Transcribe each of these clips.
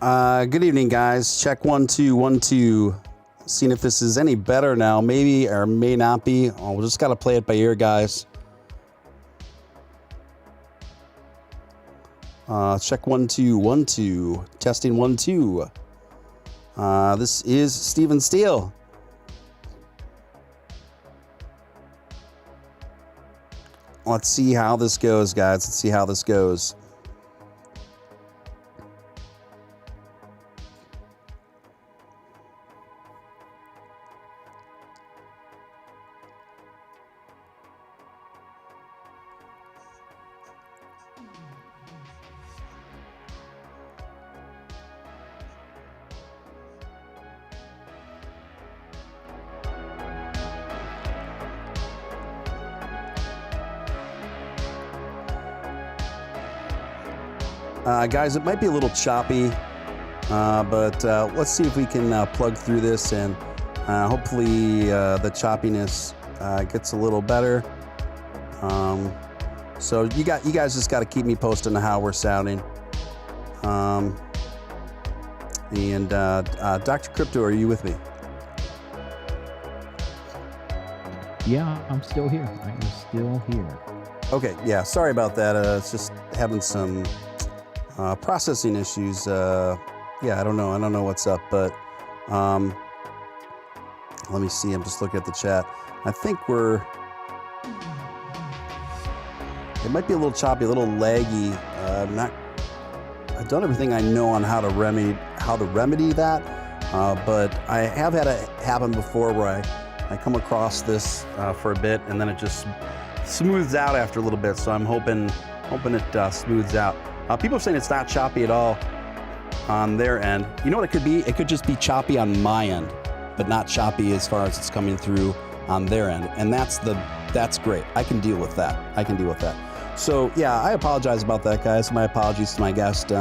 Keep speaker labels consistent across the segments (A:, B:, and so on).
A: Good evening, guys. Check 1 2 1 2. Seeing if this is any better now. Maybe or may not be. Oh, we just got to play it by ear, guys. Check 1 2 1 2. Testing 1 2. This is Steven Steele. Let's see how this goes, guys. Let's see how this goes. Guys, it might be a little choppy, but let's see if we can plug through this, and hopefully the choppiness gets a little better. So you guys just got to keep me posted on how we're sounding. And Dr. Crypto, are you with me?
B: Yeah, I'm still here. I am still here.
A: Okay, yeah, sorry about that. It's just having some processing issues. Yeah, I don't know what's up, but let me see. I'm just looking at the chat. I think it might be a little choppy, a little laggy. I've done everything I know on how to remedy that, but I have had it happen before where I come across this for a bit, and then it just smooths out after a little bit. So I'm hoping it smooths out. People are saying it's not choppy at all on their end. You know what it could be? It could just be choppy on my end, but not choppy as far as it's coming through on their end. And that's great. I can deal with that. So yeah, I apologize about that, guys. My apologies to my guest.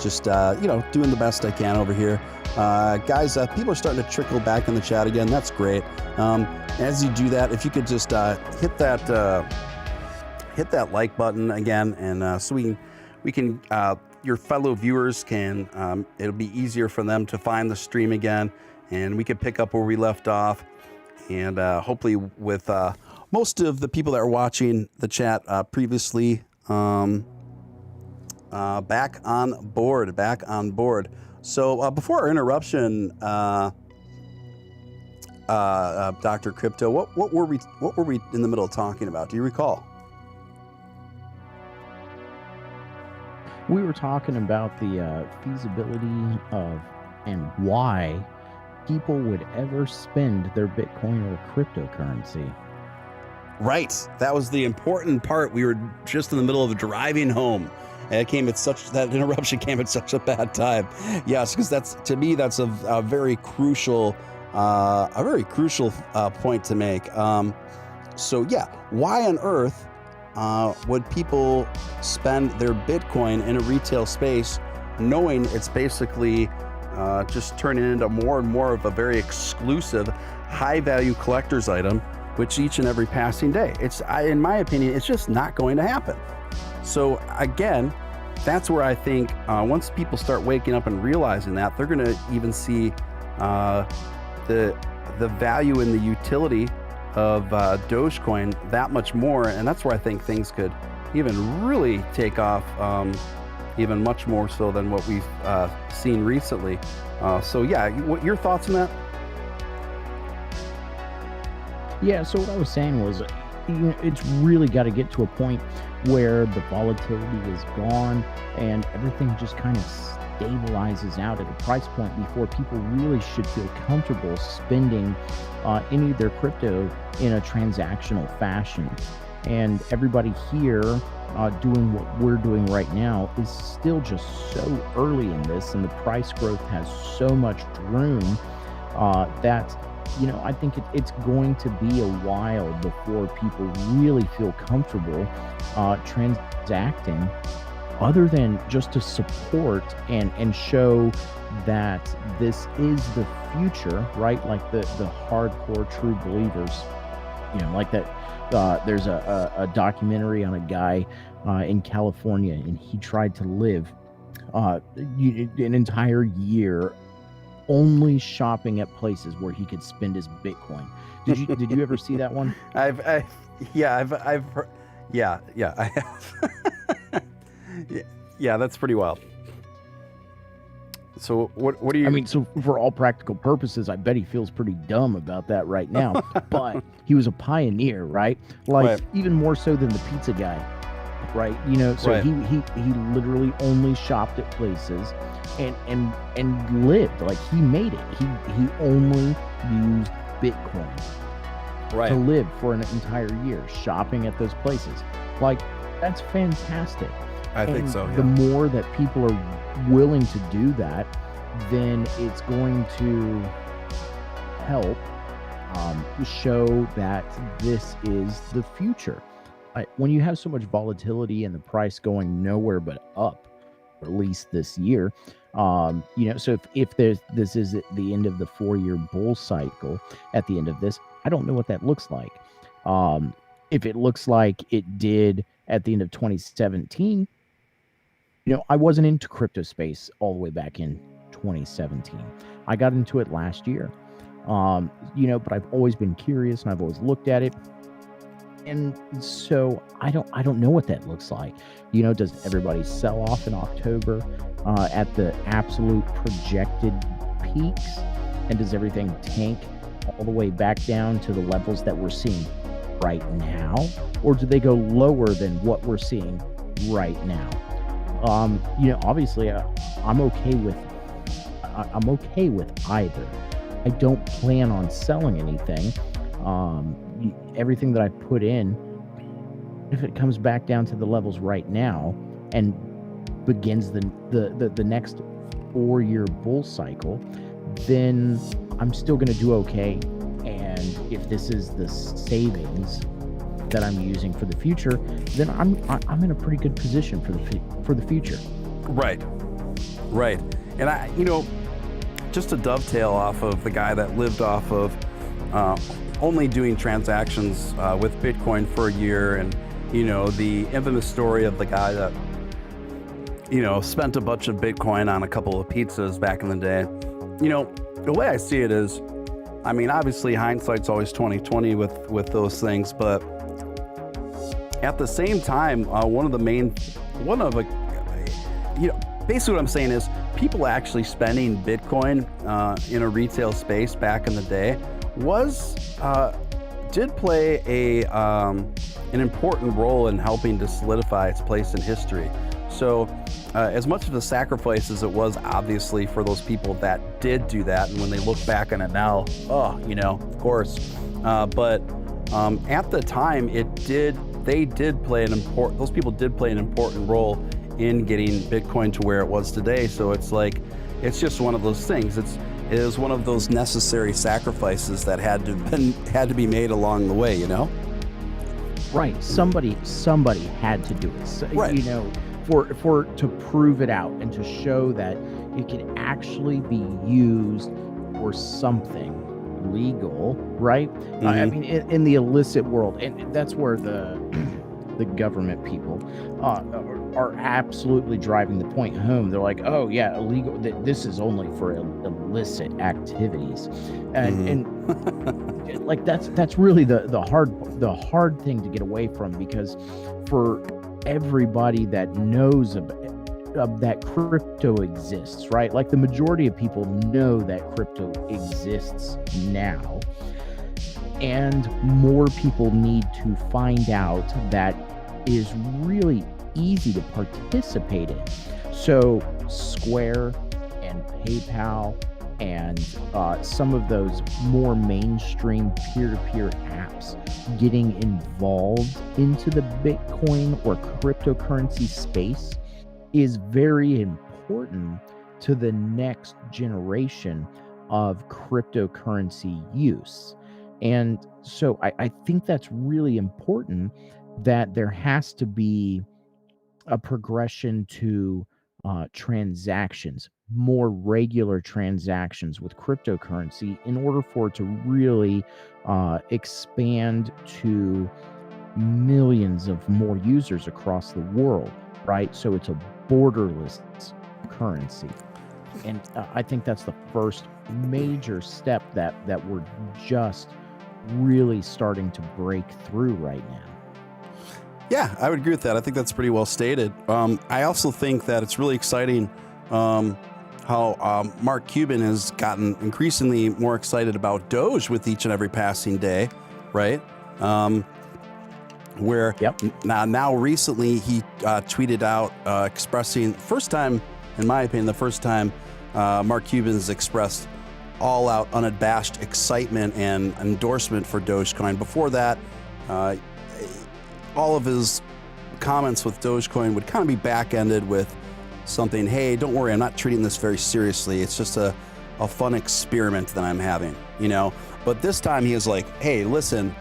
A: Just doing the best I can over here. Guys, people are starting to trickle back in the chat again. That's great. As you do that, if you could just hit that like button again, and so we can your fellow viewers can, it'll be easier for them to find the stream again, and we can pick up where we left off. And hopefully with most of the people that are watching the chat previously back on board. So before our interruption, Dr. Crypto, what were we in the middle of talking about? Do you recall?
B: We were talking about the feasibility of and why people would ever spend their Bitcoin or cryptocurrency.
A: Right. That was the important part. We were just in the middle of driving home. And that interruption came at such a bad time. Yes, because that's a very crucial point to make. So yeah, why on earth would people spend their Bitcoin in a retail space, knowing it's basically just turning into more and more of a very exclusive, high-value collector's item, which each and every passing day, in my opinion, it's just not going to happen. So again, that's where I think once people start waking up and realizing that, they're going to even see the value and the utility of DOGECOIN that much more, and that's where I think things could even really take off, even much more so than what we've seen recently. So yeah, what your thoughts on that?
B: Yeah, so what I was saying was, it's really got to get to a point where the volatility is gone and everything just kind of stabilizes out at a price point before people really should feel comfortable spending any of their crypto in a transactional fashion. And everybody here doing what we're doing right now is still just so early in this, and the price growth has so much room that I think it's going to be a while before people really feel comfortable transacting, other than just to support and show that this is the future, right? Like the hardcore true believers, like that. There's a documentary on a guy in California, and he tried to live an entire year only shopping at places where he could spend his Bitcoin. Did you ever see that one?
A: I've heard, yeah, I have. Yeah, that's pretty wild. So what do you?
B: I mean, so for all practical purposes, I bet he feels pretty dumb about that right now. But he was a pioneer, right? Like
A: Right.
B: even more so than the pizza guy, right? You know, so
A: Right.
B: he literally only shopped at places and lived like he made it. He only used Bitcoin to
A: Right.
B: live for an entire year, shopping at those places. Like that's fantastic.
A: I think
B: And
A: so.
B: the
A: Yeah.
B: more that people are willing to do that, then it's going to help show that this is the future. When you have so much volatility and the price going nowhere but up, or at least this year, so if this is at the end of the 4-year bull cycle, at the end of this, I don't know what that looks like. If it looks like it did at the end of 2017, I wasn't into crypto space all the way back in 2017. I got into it last year. But I've always been curious and I've always looked at it. And so I don't know what that looks like. Does everybody sell off in October at the absolute projected peaks? And does everything tank all the way back down to the levels that we're seeing right now? Or do they go lower than what we're seeing right now? Obviously I'm okay with either. I don't plan on selling anything. Everything that I put in, if it comes back down to the levels right now and begins the next 4-year bull cycle, then I'm still going to do okay. And if this is the savings that I'm using for the future, then I'm in a pretty good position for the future.
A: Right. And I, just to dovetail off of the guy that lived off of only doing transactions with Bitcoin for a year, and the infamous story of the guy that spent a bunch of Bitcoin on a couple of pizzas back in the day. The way I see it is, I mean, obviously hindsight's always 20/20 with those things, but at the same time, basically what I'm saying is people actually spending Bitcoin in a retail space back in the day did play an important role in helping to solidify its place in history. So as much of a sacrifice as it was, obviously, for those people that did do that, and when they look back on it now, of course. But at the time, those people did play an important role in getting Bitcoin to where it was today. So it's just one of those things. It is one of those necessary sacrifices that had to be made along the way,
B: Right. Somebody had to do it. So,
A: Right.
B: To prove it out and to show that it can actually be used for something legal, right?
A: Mm-hmm.
B: I mean, in the illicit world, and that's where the government people are absolutely driving the point home. They're like, oh yeah, illegal. This is only for illicit activities, and like that's really the hard thing to get away from, because for everybody that knows of that crypto exists, right? Like the majority of people know that crypto exists now, and more people need to find out that is really easy to participate in. So Square and PayPal and some of those more mainstream peer-to-peer apps getting involved into the Bitcoin or cryptocurrency space is very important to the next generation of cryptocurrency use. And so I think that's really important, that there has to be a progression to transactions, more regular transactions with cryptocurrency, in order for it to really expand to millions of more users across the world, right? So it's a borderless currency. And I think that's the first major step that we're just really starting to break through right now.
A: Yeah, I would agree with that. I think that's pretty well stated. I also think that it's really exciting how Mark Cuban has gotten increasingly more excited about Doge with each and every passing day, right? Where now recently he tweeted out expressing, first time, in my opinion, the first time Mark Cuban has expressed all-out, unabashed excitement and endorsement for Dogecoin. Before that, all of his comments with Dogecoin would kind of be back-ended with something, hey, don't worry, I'm not treating this very seriously. It's just a fun experiment that I'm having, you know? But this time he is like, hey, listen,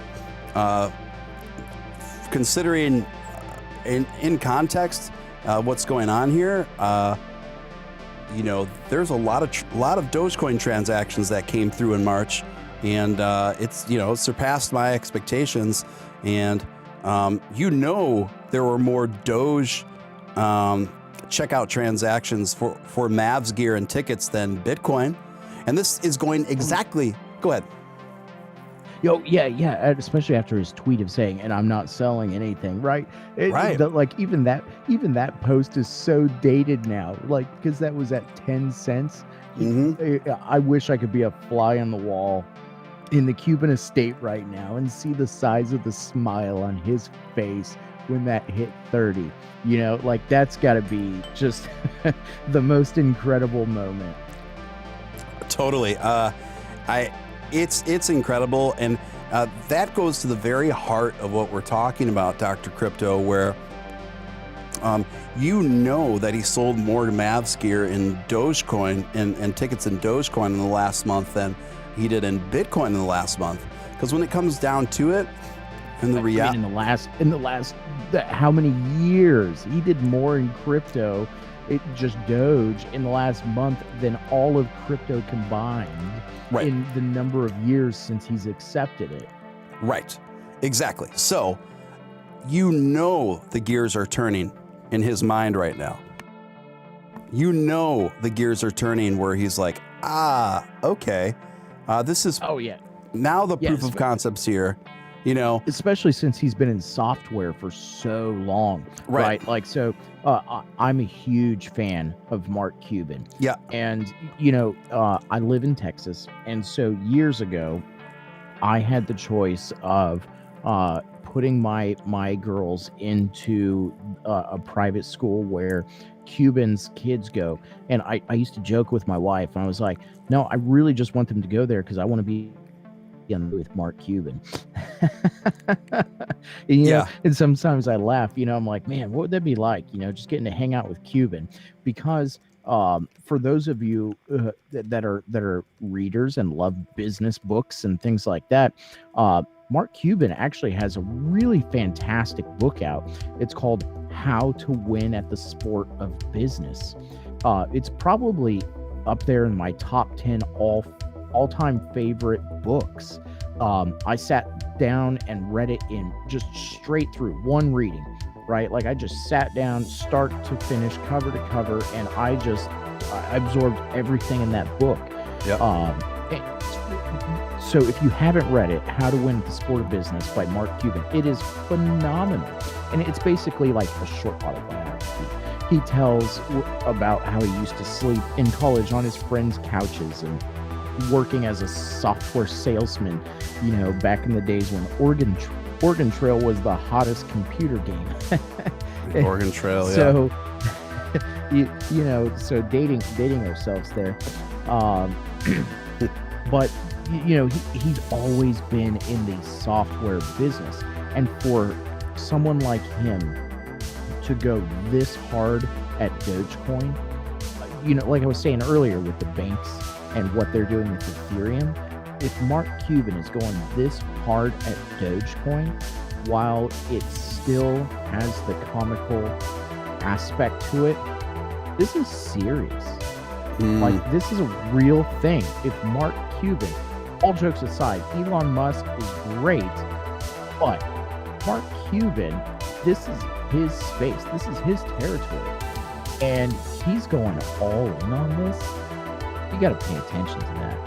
A: considering in context what's going on here, you know, there's a lot of Dogecoin transactions that came through in March, and it's, you know, surpassed my expectations. And you know, there were more Doge checkout transactions for Mavs gear and tickets than Bitcoin, and this is going exactly. Go ahead.
B: Yeah, especially after his tweet of saying, "And I'm not selling anything," right? Like even that post is so dated now, like, because that was at 10 cents. I wish I could be a fly on the wall in the Cuban estate right now and see the size of the smile on his face when that hit 30. You know, like, that's got to be just the most incredible moment.
A: Totally. It's incredible, and that goes to the very heart of what we're talking about, Dr. Crypto, where you know that he sold more Mavs gear in Dogecoin and tickets in Dogecoin in the last month than he did in Bitcoin in the last month. Because when it comes down to it, in the reality,
B: in the last how many years he did more in crypto, just Doge, in the last month than all of crypto combined. Right. In the number of years since he's accepted it.
A: Right. Exactly. So, you know, the gears are turning in his mind right now. You know, the gears are turning where he's like, okay, this is, now the proof of concept's here, you know.
B: Especially since he's been in software for so long. Right? Like, so I'm a huge fan of Mark Cuban.
A: Yeah.
B: And, you know, I live in Texas. And so years ago, I had the choice of putting my girls into a private school where Cubans' kids go. And I used to joke with my wife, and I was like, no, I really just want them to go there because I want to be with Mark Cuban. You know, and sometimes I laugh, you know, I'm like, man, what would that be like, you know, just getting to hang out with Cuban? Because for those of you that are readers and love business books and things like that, Mark Cuban actually has a really fantastic book out. It's called How to Win at the Sport of Business. It's probably up there in my top 10 all-time favorite books. I sat down and read it in just straight through one reading, right? Like, I just sat down, start to finish, cover to cover, and I absorbed everything in that book. So if you haven't read it, How to Win at the Sport of Business by Mark Cuban, it is phenomenal. And it's basically like a short autobiography. He tells about how he used to sleep in college on his friends' couches and working as a software salesman, you know, back in the days when Oregon Trail was the hottest computer game.
A: Oregon Trail, yeah.
B: So, you know, so dating ourselves there. But, you know, he's always been in the software business. And for someone like him to go this hard at Dogecoin, you know, like I was saying earlier with the banks and what they're doing with Ethereum, if Mark Cuban is going this hard at Dogecoin while it still has the comical aspect to it, this is serious. Like, this is a real thing. If Mark Cuban, all jokes aside, Elon Musk is great, but Mark Cuban, this is his space. This is his territory. and he's going all in on this. You got to pay attention to that.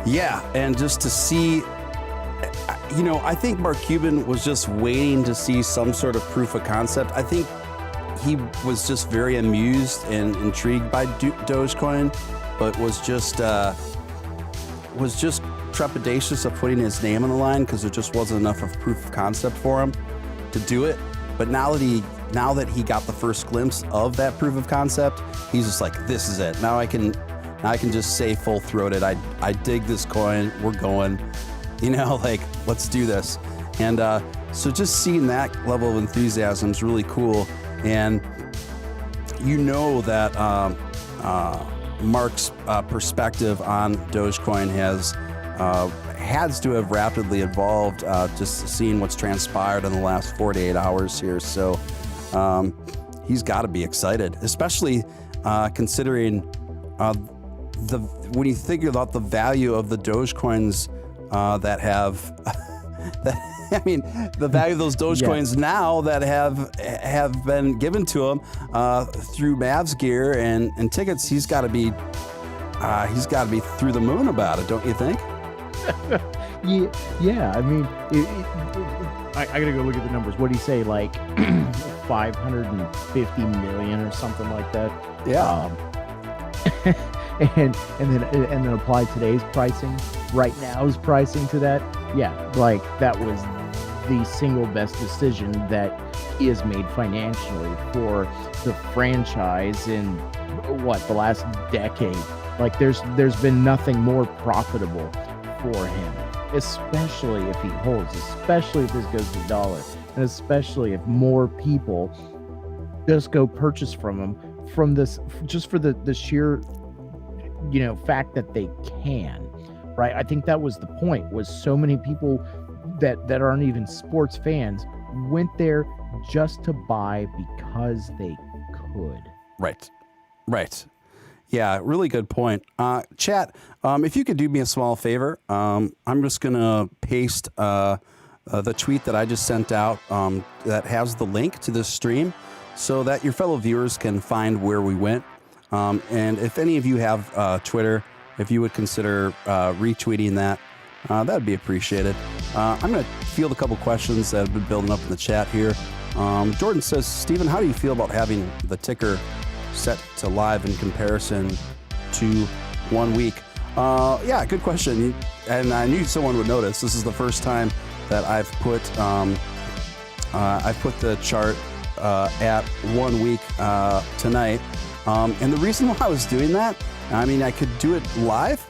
A: Yeah, and just to see, I think Mark Cuban was just waiting to see some sort of proof of concept. I think he was just very amused and intrigued by Dogecoin, but was just trepidatious of putting his name on the line because there just wasn't enough of proof of concept for him to do it. But now that he got the first glimpse of that proof of concept, he's just like, this is it. Now I can just say full-throated, I dig this coin, we're going, let's do this. And so just seeing that level of enthusiasm is really cool. And that Mark's perspective on Dogecoin has to have rapidly evolved, just seeing what's transpired in the last 48 hours here. So he's got to be excited, especially considering when you think about the value of the Dogecoins that have the value of those Dogecoins now that have been given to him through Mavs gear and tickets. He's got to be through the moon about it, don't you think?
B: Yeah. I gotta go look at the numbers. What do you say, like 550 million or something like that?
A: Yeah.
B: And then apply today's pricing, right now's pricing to that. Yeah, like that was the single best decision that he has made financially for the franchise in the last decade. Like there's been nothing more profitable for him, especially if he holds, especially if this goes to dollar, and especially if more people just go purchase from him from this, just for the sheer fact that they can, right? I think that was the point, was so many people that aren't even sports fans went there just to buy because they could.
A: Right. Yeah, really good point. Chat, if you could do me a small favor, I'm just going to paste the tweet that I just sent out that has the link to this stream so that your fellow viewers can find where we went. And if any of you have Twitter, if you would consider retweeting that, that would be appreciated. I'm going to field a couple questions that have been building up in the chat here. Jordan says, Stephen, how do you feel about having the ticker set to live in comparison to 1 week? Yeah, good question. And I knew someone would notice. This is the first time that I've put the chart at 1 week tonight. And the reason why I was doing that, I could do it live.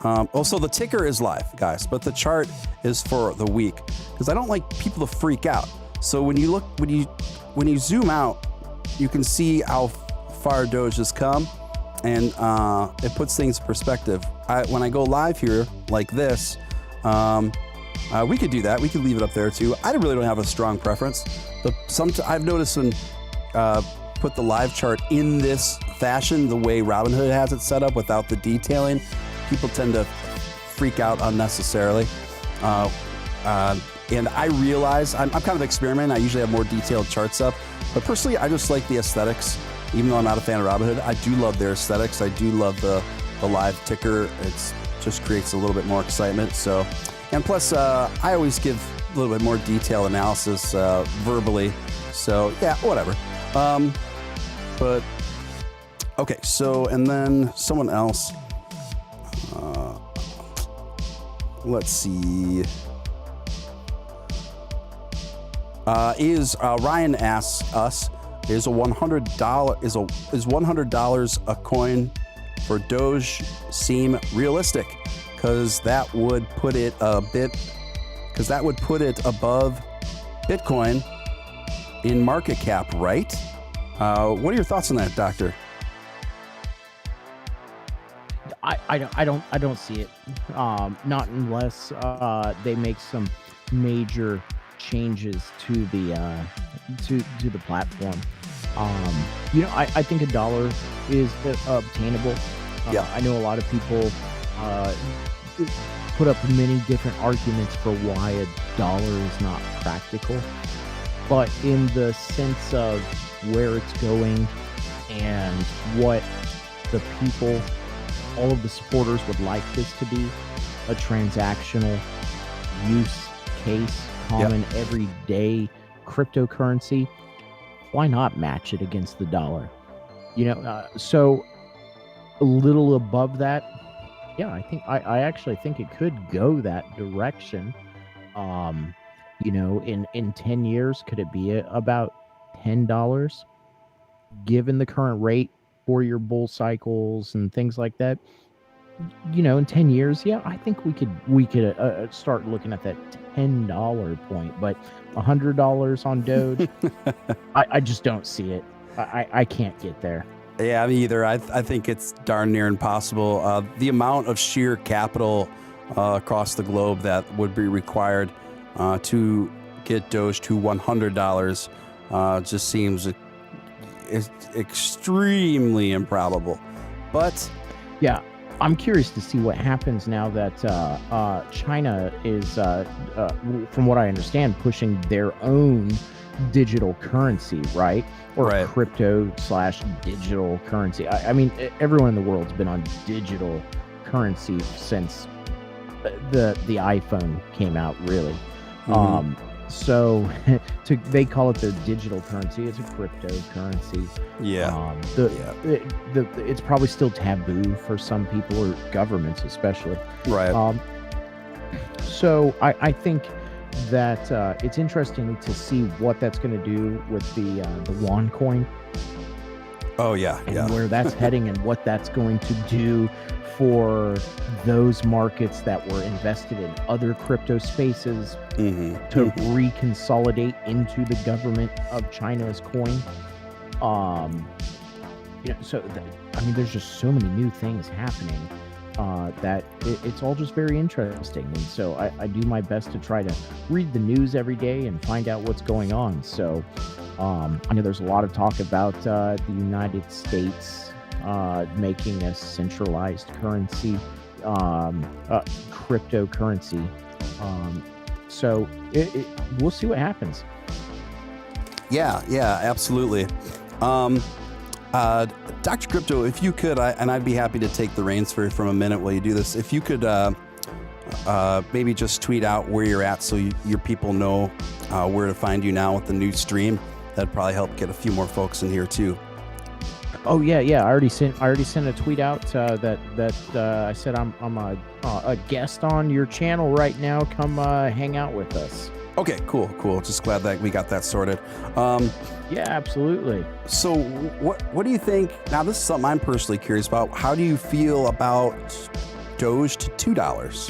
A: Also, the ticker is live, guys, but the chart is for the week because I don't like people to freak out. So when you zoom out, you can see how far Doge has come, and it puts things in perspective. When I go live here like this, we could do that. We could leave it up there too. I really don't have a strong preference. I've noticed when put the live chart in this fashion, the way Robinhood has it set up without the detailing, people tend to freak out unnecessarily. And I realize I'm kind of experimenting. I usually have more detailed charts up, but personally, I just like the aesthetics. Even though I'm not a fan of Robinhood, I do love their aesthetics. I do love the live ticker. It's just creates a little bit more excitement. So, and plus, I always give a little bit more detailed analysis verbally. So yeah, whatever. But okay, so and then someone else. Let's see. Ryan asks us, is $100 a coin for Doge seem realistic? Because that would put it above Bitcoin in market cap, right? What are your thoughts on that, Doctor?
B: I don't see it. Not unless they make some major changes to the platform. I think $1 is obtainable.
A: Yeah.
B: I know a lot of people put up many different arguments for why $1 is not practical, but in the sense of where it's going and what the people, all of the supporters would like this to be, a transactional use case, common everyday cryptocurrency, why not match it against the dollar? So a little above that, yeah, I actually think it could go that direction. In 10 years, could it be about $10 given the current rate for your bull cycles and things like that? In 10 years, yeah, I think we could start looking at that $10 point, but $100 on Doge, I just don't see it. I can't get there.
A: Yeah, me either. I think it's darn near impossible. The amount of sheer capital across the globe that would be required to get Doge to $100 just seems extremely improbable. But
B: yeah, I'm curious to see what happens now that China is, from what I understand, pushing their own digital currency, right? Or
A: Right.
B: crypto/digital currency. I mean, everyone in the world's been on digital currency since the iPhone came out, really. So they call it their digital currency. It's a cryptocurrency.
A: Yeah.
B: It's probably still taboo for some people or governments, especially.
A: Right.
B: So I think that it's interesting to see what that's going to do with the Yuan coin.
A: Oh yeah.
B: And where that's heading and what that's going to do for those markets that were invested in other crypto spaces to reconsolidate into the government of China's coin. There's just so many new things happening that it's all just very interesting. And so I do my best to try to read the news every day and find out what's going on. So I know there's a lot of talk about the United States making a centralized currency, cryptocurrency. So we'll see what happens.
A: Yeah, absolutely. Dr. Crypto, if you could, and I'd be happy to take the reins from a minute while you do this. If you could maybe just tweet out where you're at so your people know where to find you now with the new stream, that'd probably help get a few more folks in here too.
B: Oh yeah. I already sent a tweet out that I said I'm a guest on your channel right now. Come hang out with us.
A: Okay, cool. Just glad that we got that sorted.
B: Yeah, absolutely.
A: So what do you think? Now, this is something I'm personally curious about. How do you feel about Doge to $2?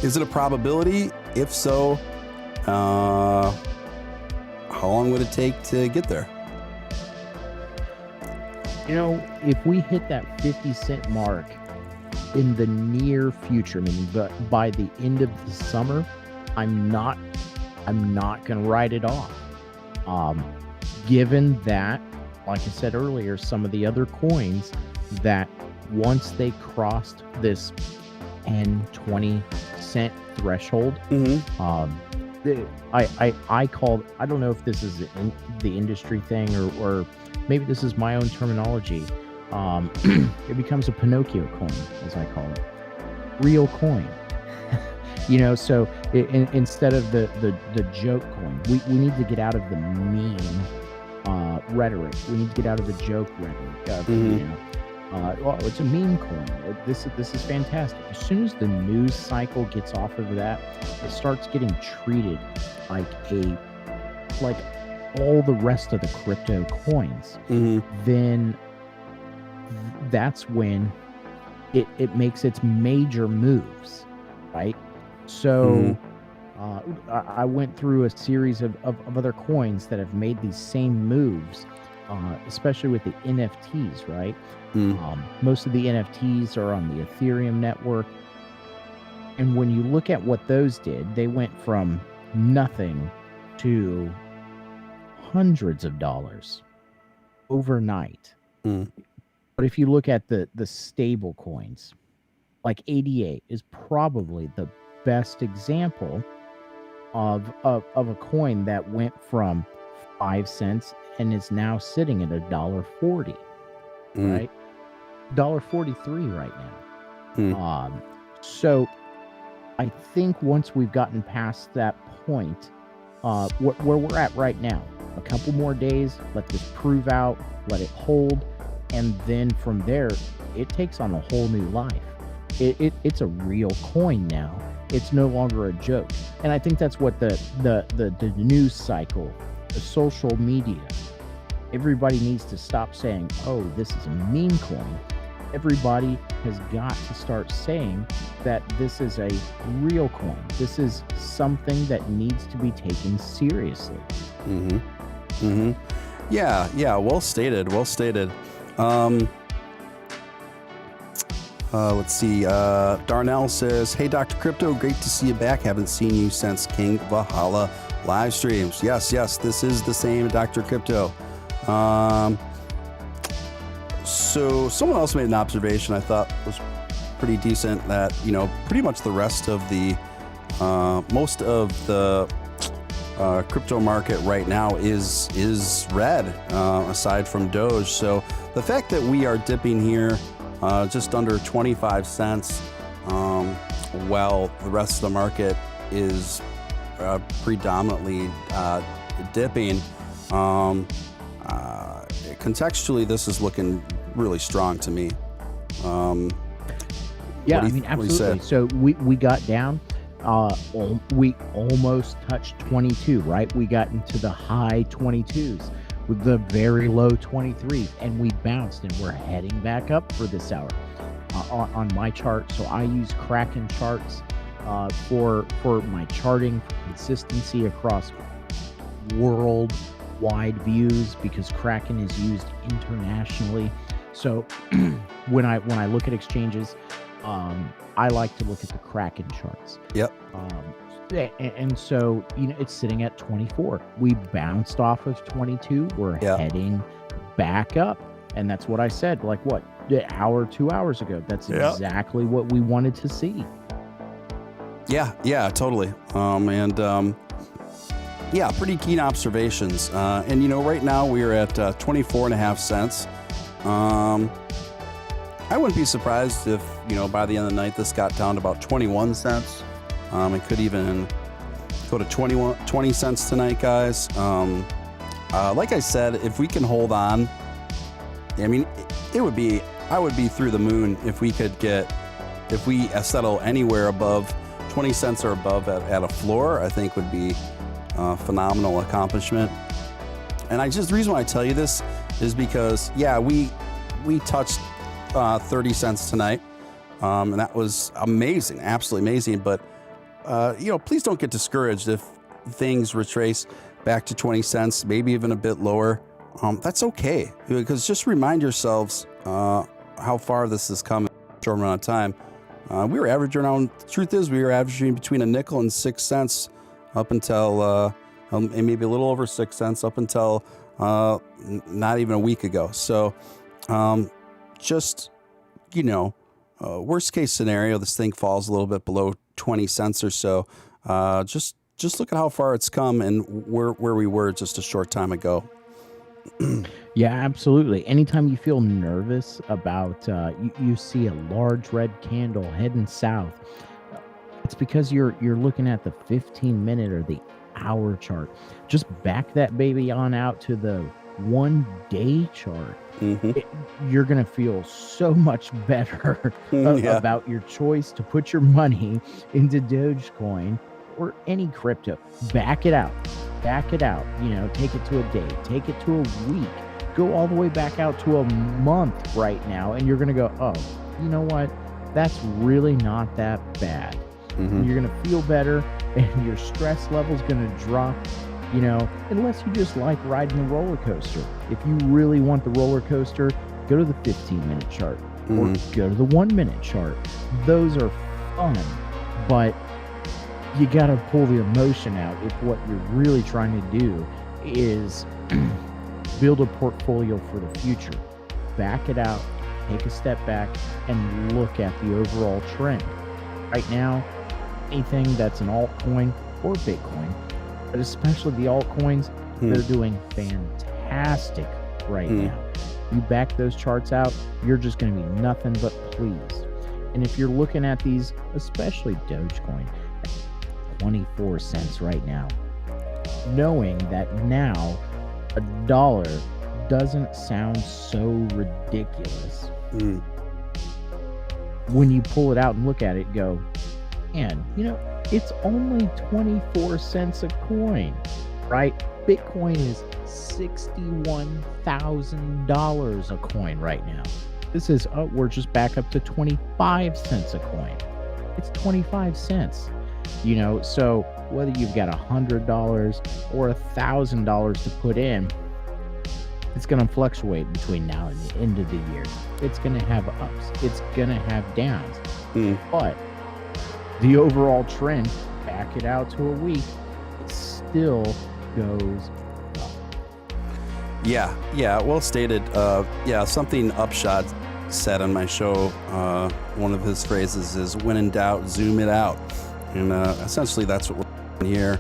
A: Is it a probability? If so, how long would it take to get there?
B: If we hit that 50 cent mark in the near future, meaning by the end of the summer, I'm not going to write it off. Given that, like I said earlier, some of the other coins that once they crossed this 10, 20 cent threshold, I don't know if this is the industry thing or maybe this is my own terminology. It becomes a Pinocchio coin, as I call it, real coin. So instead of the joke coin, we need to get out of the meme rhetoric. We need to get out of the joke rhetoric. It's a meme coin. This is fantastic. As soon as the news cycle gets off of that, it starts getting treated like all the rest of the crypto coins. Then that's when it makes its major moves, right? So I went through a series of other coins that have made these same moves, especially with the NFTs, right? Most of the NFTs are on the Ethereum network. And when you look at what those did, they went from nothing to hundreds of dollars overnight. But if you look at the stable coins, like ADA is probably the best example of a coin that went from 5 cents and is now sitting at $1.40, right? $1.43 right now. So I think once we've gotten past that point, where we're at right now, a couple more days, let this prove out, let it hold, and then from there, it takes on a whole new life. It's a real coin now. It's no longer a joke. And I think that's what the news cycle, the social media, everybody needs to stop saying, oh, this is a meme coin. Everybody has got to start saying that this is a real coin. This is something that needs to be taken seriously.
A: Yeah, well stated. Let's see. Darnell says, hey, Dr. Crypto, great to see you back. Haven't seen you since King Valhalla live streams. Yes, this is the same Dr. Crypto. So someone else made an observation I thought was pretty decent, that, pretty much the rest of the, most of the crypto market right now is red, aside from Doge. So the fact that we are dipping here just under 25 cents, while the rest of the market is predominantly dipping, contextually, this is looking really strong to me.
B: Absolutely. So we got down. We almost touched 22, right? We got into the high 22s with the very low 23, and we bounced, and we're heading back up for this hour on my chart. So I use Kraken charts for my charting, for consistency across worldwide views, because Kraken is used internationally. So when I look at exchanges, I like to look at the Kraken charts.
A: Yep.
B: And so, it's sitting at 24. We bounced off of 22. We're heading back up. And that's what I said, like, what, an hour, 2 hours ago. That's exactly what we wanted to see.
A: Yeah, totally. Pretty keen observations. And, right now we're at 24 and a half cents. I wouldn't be surprised if, by the end of the night, this got down to about 21 cents. It could even go to 20 cents tonight, guys. Like I said, if we can hold on, I would be through the moon if we settle anywhere above 20 cents or above at a floor. I think would be a phenomenal accomplishment. And the reason why I tell you this is because, we touched 30 cents tonight. And that was amazing, absolutely amazing. But, please don't get discouraged if things retrace back to 20 cents, maybe even a bit lower. That's okay, because just remind yourselves how far this has come in a short amount of time. We were averaging around, the truth is, we were averaging between a nickel and 6 cents up until, and maybe a little over 6 cents up until not even a week ago. So, worst case scenario, this thing falls a little bit below 20 cents or so. Just look at how far it's come and where we were just a short time ago.
B: Yeah, absolutely. Anytime you feel nervous about, you see a large red candle heading south, it's because you're looking at the 15-minute or the hour chart. Just back that baby on out to the 1 day chart. You're going to feel so much better about your choice to put your money into DOGECOIN or any crypto. Back it out. Take it to a day, take it to a week, go all the way back out to a month right now. And you're going to go, oh, you know what? That's really not that bad. You're going to feel better, and your stress level's going to drop. Unless you just like riding the roller coaster. If you really want the roller coaster, go to the 15-minute chart or go to the 1-minute chart. Those are fun, but you got to pull the emotion out if what you're really trying to do is build a portfolio for the future. Back it out, take a step back, and look at the overall trend. Right now, anything that's an altcoin or Bitcoin, but especially the altcoins, They're doing fantastic right now. You back those charts out, you're just going to be nothing but pleased. And if you're looking at these, especially Dogecoin, 24 cents right now, knowing that now $1 doesn't sound so ridiculous. When you pull it out and look at it, go, man, it's only 24 cents a coin, right? Bitcoin is $61,000 a coin right now. This is, we're just back up to 25 cents a coin. It's 25 cents, so whether you've got $100 or $1,000 to put in, it's going to fluctuate between now and the end of the year. It's going to have ups. It's going to have downs. But the overall trend, back it out to a week, it still goes up.
A: Yeah, well stated. Something Upshot said on my show, one of his phrases is, when in doubt, zoom it out. And essentially that's what we're doing here.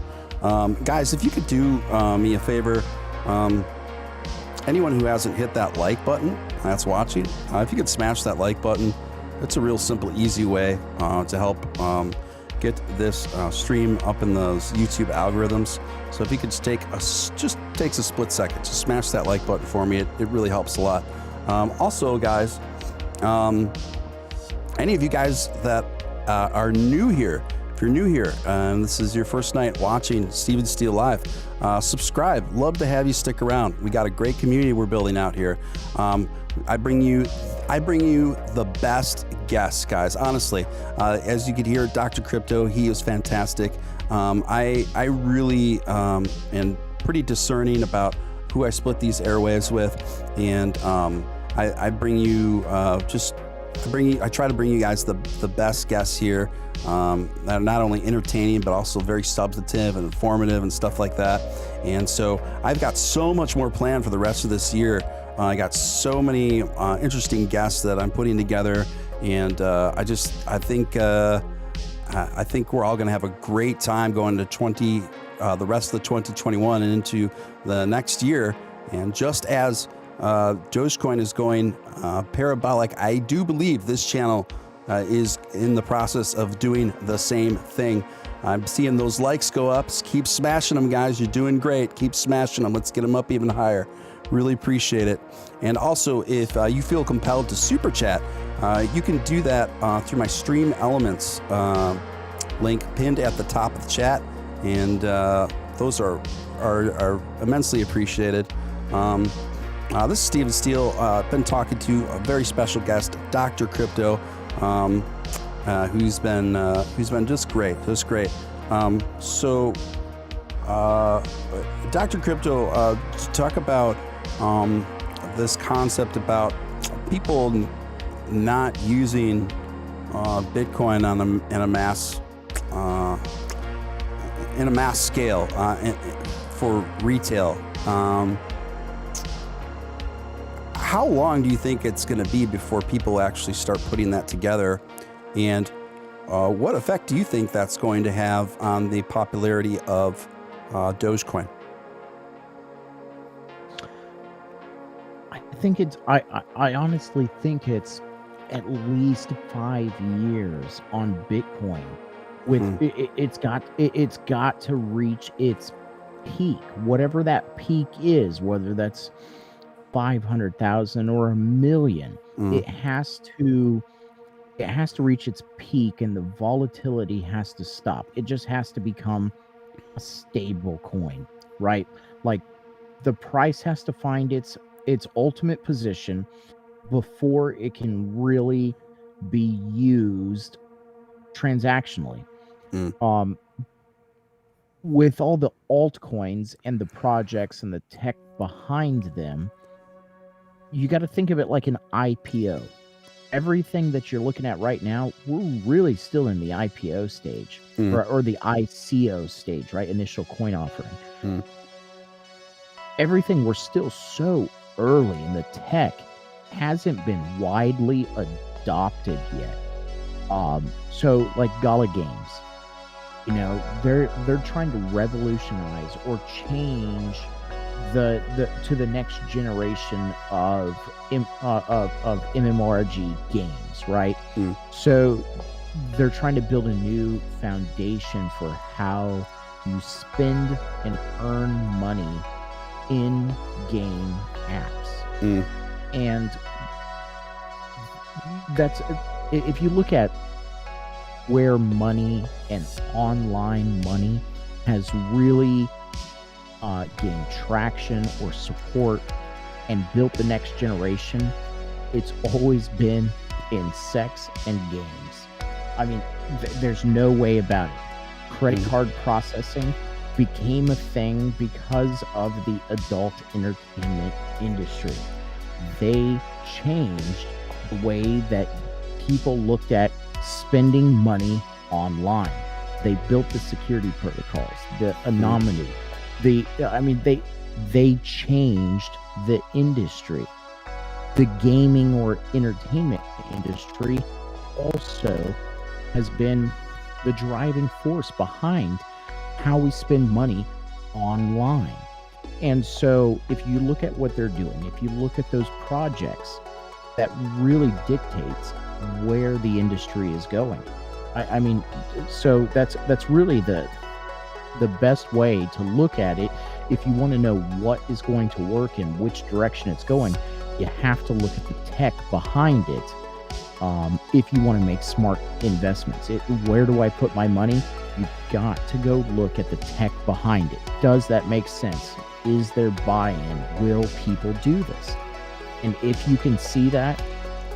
A: Guys, if you could do me a favor, anyone who hasn't hit that like button that's watching, if you could smash that like button, it's a real simple, easy way to help get this stream up in those YouTube algorithms. So if you could just takes a split second, just smash that like button for me. It really helps a lot. Also, guys, any of you guys that are new here, if you're new here and this is your first night watching Steven Steele Live, subscribe. Love to have you stick around. We got a great community we're building out here. I bring you the best guests, guys. Honestly, as you could hear, Dr. Crypto, he is fantastic. I really am pretty discerning about who I split these airwaves with, and I try to bring you guys the best guests here that are not only entertaining but also very substantive and informative and stuff like that. And so I've got so much more planned for the rest of this year. I got so many interesting guests that I'm putting together, and I think we're all going to have a great time going to the rest of the 2021 and into the next year. And just as Dogecoin is going parabolic, I do believe this channel is in the process of doing the same thing. I'm seeing those likes go up. Keep smashing them, guys. You're doing great. Keep smashing them. Let's get them up even higher. Really appreciate it. And also, if you feel compelled to super chat, you can do that through my Stream Elements link pinned at the top of the chat, and those are immensely appreciated. This is Steven Steele. I've been talking to a very special guest, Dr. Crypto, who's been just great. Dr. Crypto, talk about this concept about people not using Bitcoin in a mass scale for retail. How long do you think it's going to be before people actually start putting that together? And what effect do you think that's going to have on the popularity of Dogecoin?
B: I honestly think it's at least 5 years on Bitcoin. It's got to reach its peak, whatever that peak is, whether that's 500,000 or 1 million. It has to reach its peak, and the volatility has to stop. It just has to become a stable coin, right? Like, the price has to find its ultimate position before it can really be used transactionally. With all the altcoins and the projects and the tech behind them, you got to think of it like an IPO. Everything that you're looking at right now, we're really still in the IPO stage, or the ICO stage, right? Initial coin offering. Everything, we're still so early, and the tech hasn't been widely adopted yet. So like Gala Games, they're trying to revolutionize or change to the next generation of MMORPG games, right? So they're trying to build a new foundation for how you spend and earn money in game apps. And that's, if you look at where money and online money has really gained traction or support and built the next generation, it's always been in sex and games. I mean, there's no way about it. Credit card processing became a thing because of the adult entertainment industry. They changed the way that people looked at spending money online. They built the security protocols, the anonymity. They changed the industry. The gaming or entertainment industry also has been the driving force behind how we spend money online. And so if you look at what they're doing, if you look at those projects, that really dictates where the industry is going. I mean, so that's really the best way to look at it. If you want to know what is going to work and which direction it's going, you have to look at the tech behind it. If you want to make smart investments, where do I put my money? You've got to go look at the tech behind it. Does that make sense? Is there buy-in? Will people do this? And if you can see that,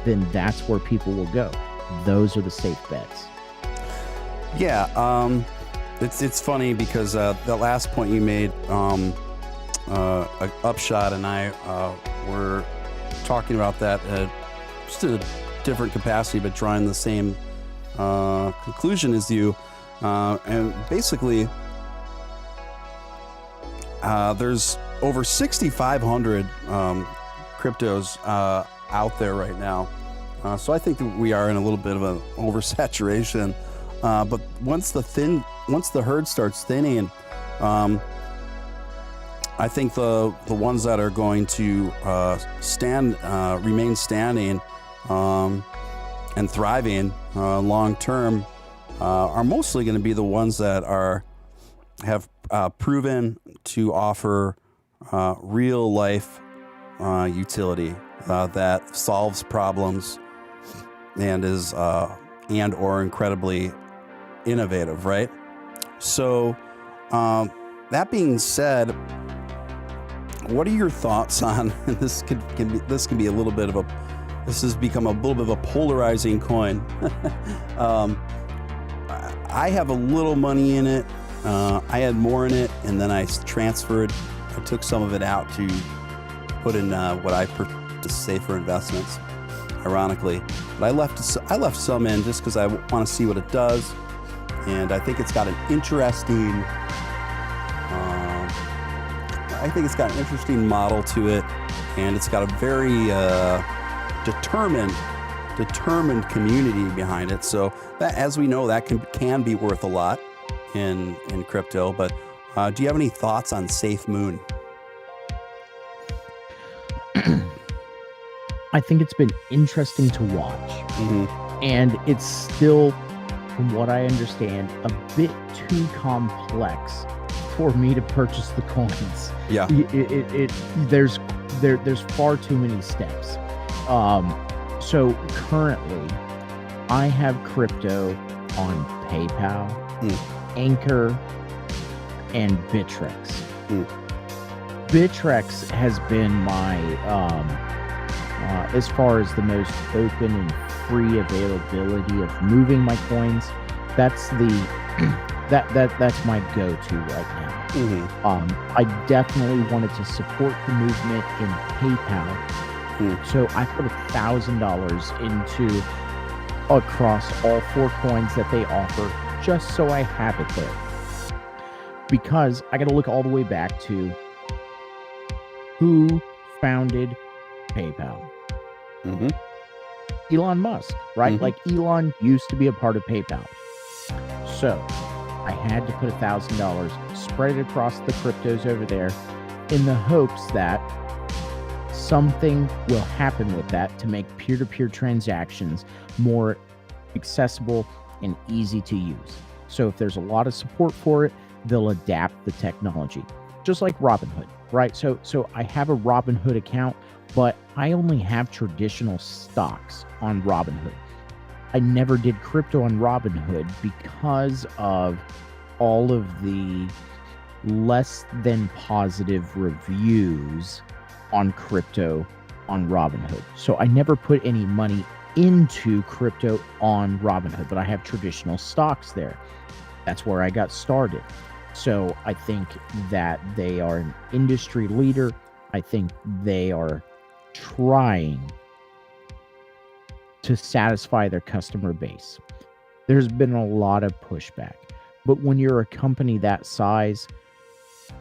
B: then that's where people will go. Those are the safe bets.
A: Yeah, it's funny because the last point you made, Upshot and I were talking about that just in a different capacity, but drawing the same conclusion as you. And basically, there's over 6,500 cryptos out there right now. So I think that we are in a little bit of an oversaturation. But once the herd starts thinning, I think the ones that are going to remain standing and thriving long term are mostly going to be the ones that have proven to offer real life utility that solves problems and is or incredibly innovative, right? So that being said, what are your thoughts on this? This can be a little bit of this has become a little bit of a polarizing coin. I have a little money in it. I had more in it, and then I transferred. I took some of it out to put in what I prefer to safer investments, ironically. But I left some in just because I want to see what it does, and I think it's got an interesting. I think it's got an interesting model to it, and it's got a very determined community behind it. So that, as we know, that can be worth a lot in crypto. But do you have any thoughts on Safe Moon?
B: I think it's been interesting to watch, and it's still, from what I understand, a bit too complex for me to purchase the coins.
A: Yeah,
B: there's far too many steps. So currently, I have crypto on PayPal, Anchor, and Bittrex. Bittrex has been my, as far as the most open and free availability of moving my coins. That's that's my go-to right now. I definitely wanted to support the movement in PayPal. So I put $1,000 into across all 4 coins that they offer, just so I have it there. Because I got to look all the way back to who founded PayPal. Elon Musk, right? Like Elon used to be a part of PayPal. So I had to put $1,000, spread it across the cryptos over there, in the hopes that something will happen with that to make peer-to-peer transactions more accessible and easy to use. So if there's a lot of support for it, they'll adapt the technology, just like Robinhood, right? So I have a Robinhood account, but I only have traditional stocks on Robinhood. I never did crypto on Robinhood because of all of the less than positive reviews on crypto on Robinhood. So I never put any money into crypto on Robinhood, but I have traditional stocks there. That's where I got started. So I think that they are an industry leader. I think they are trying to satisfy their customer base. There's been a lot of pushback, but when you're a company that size,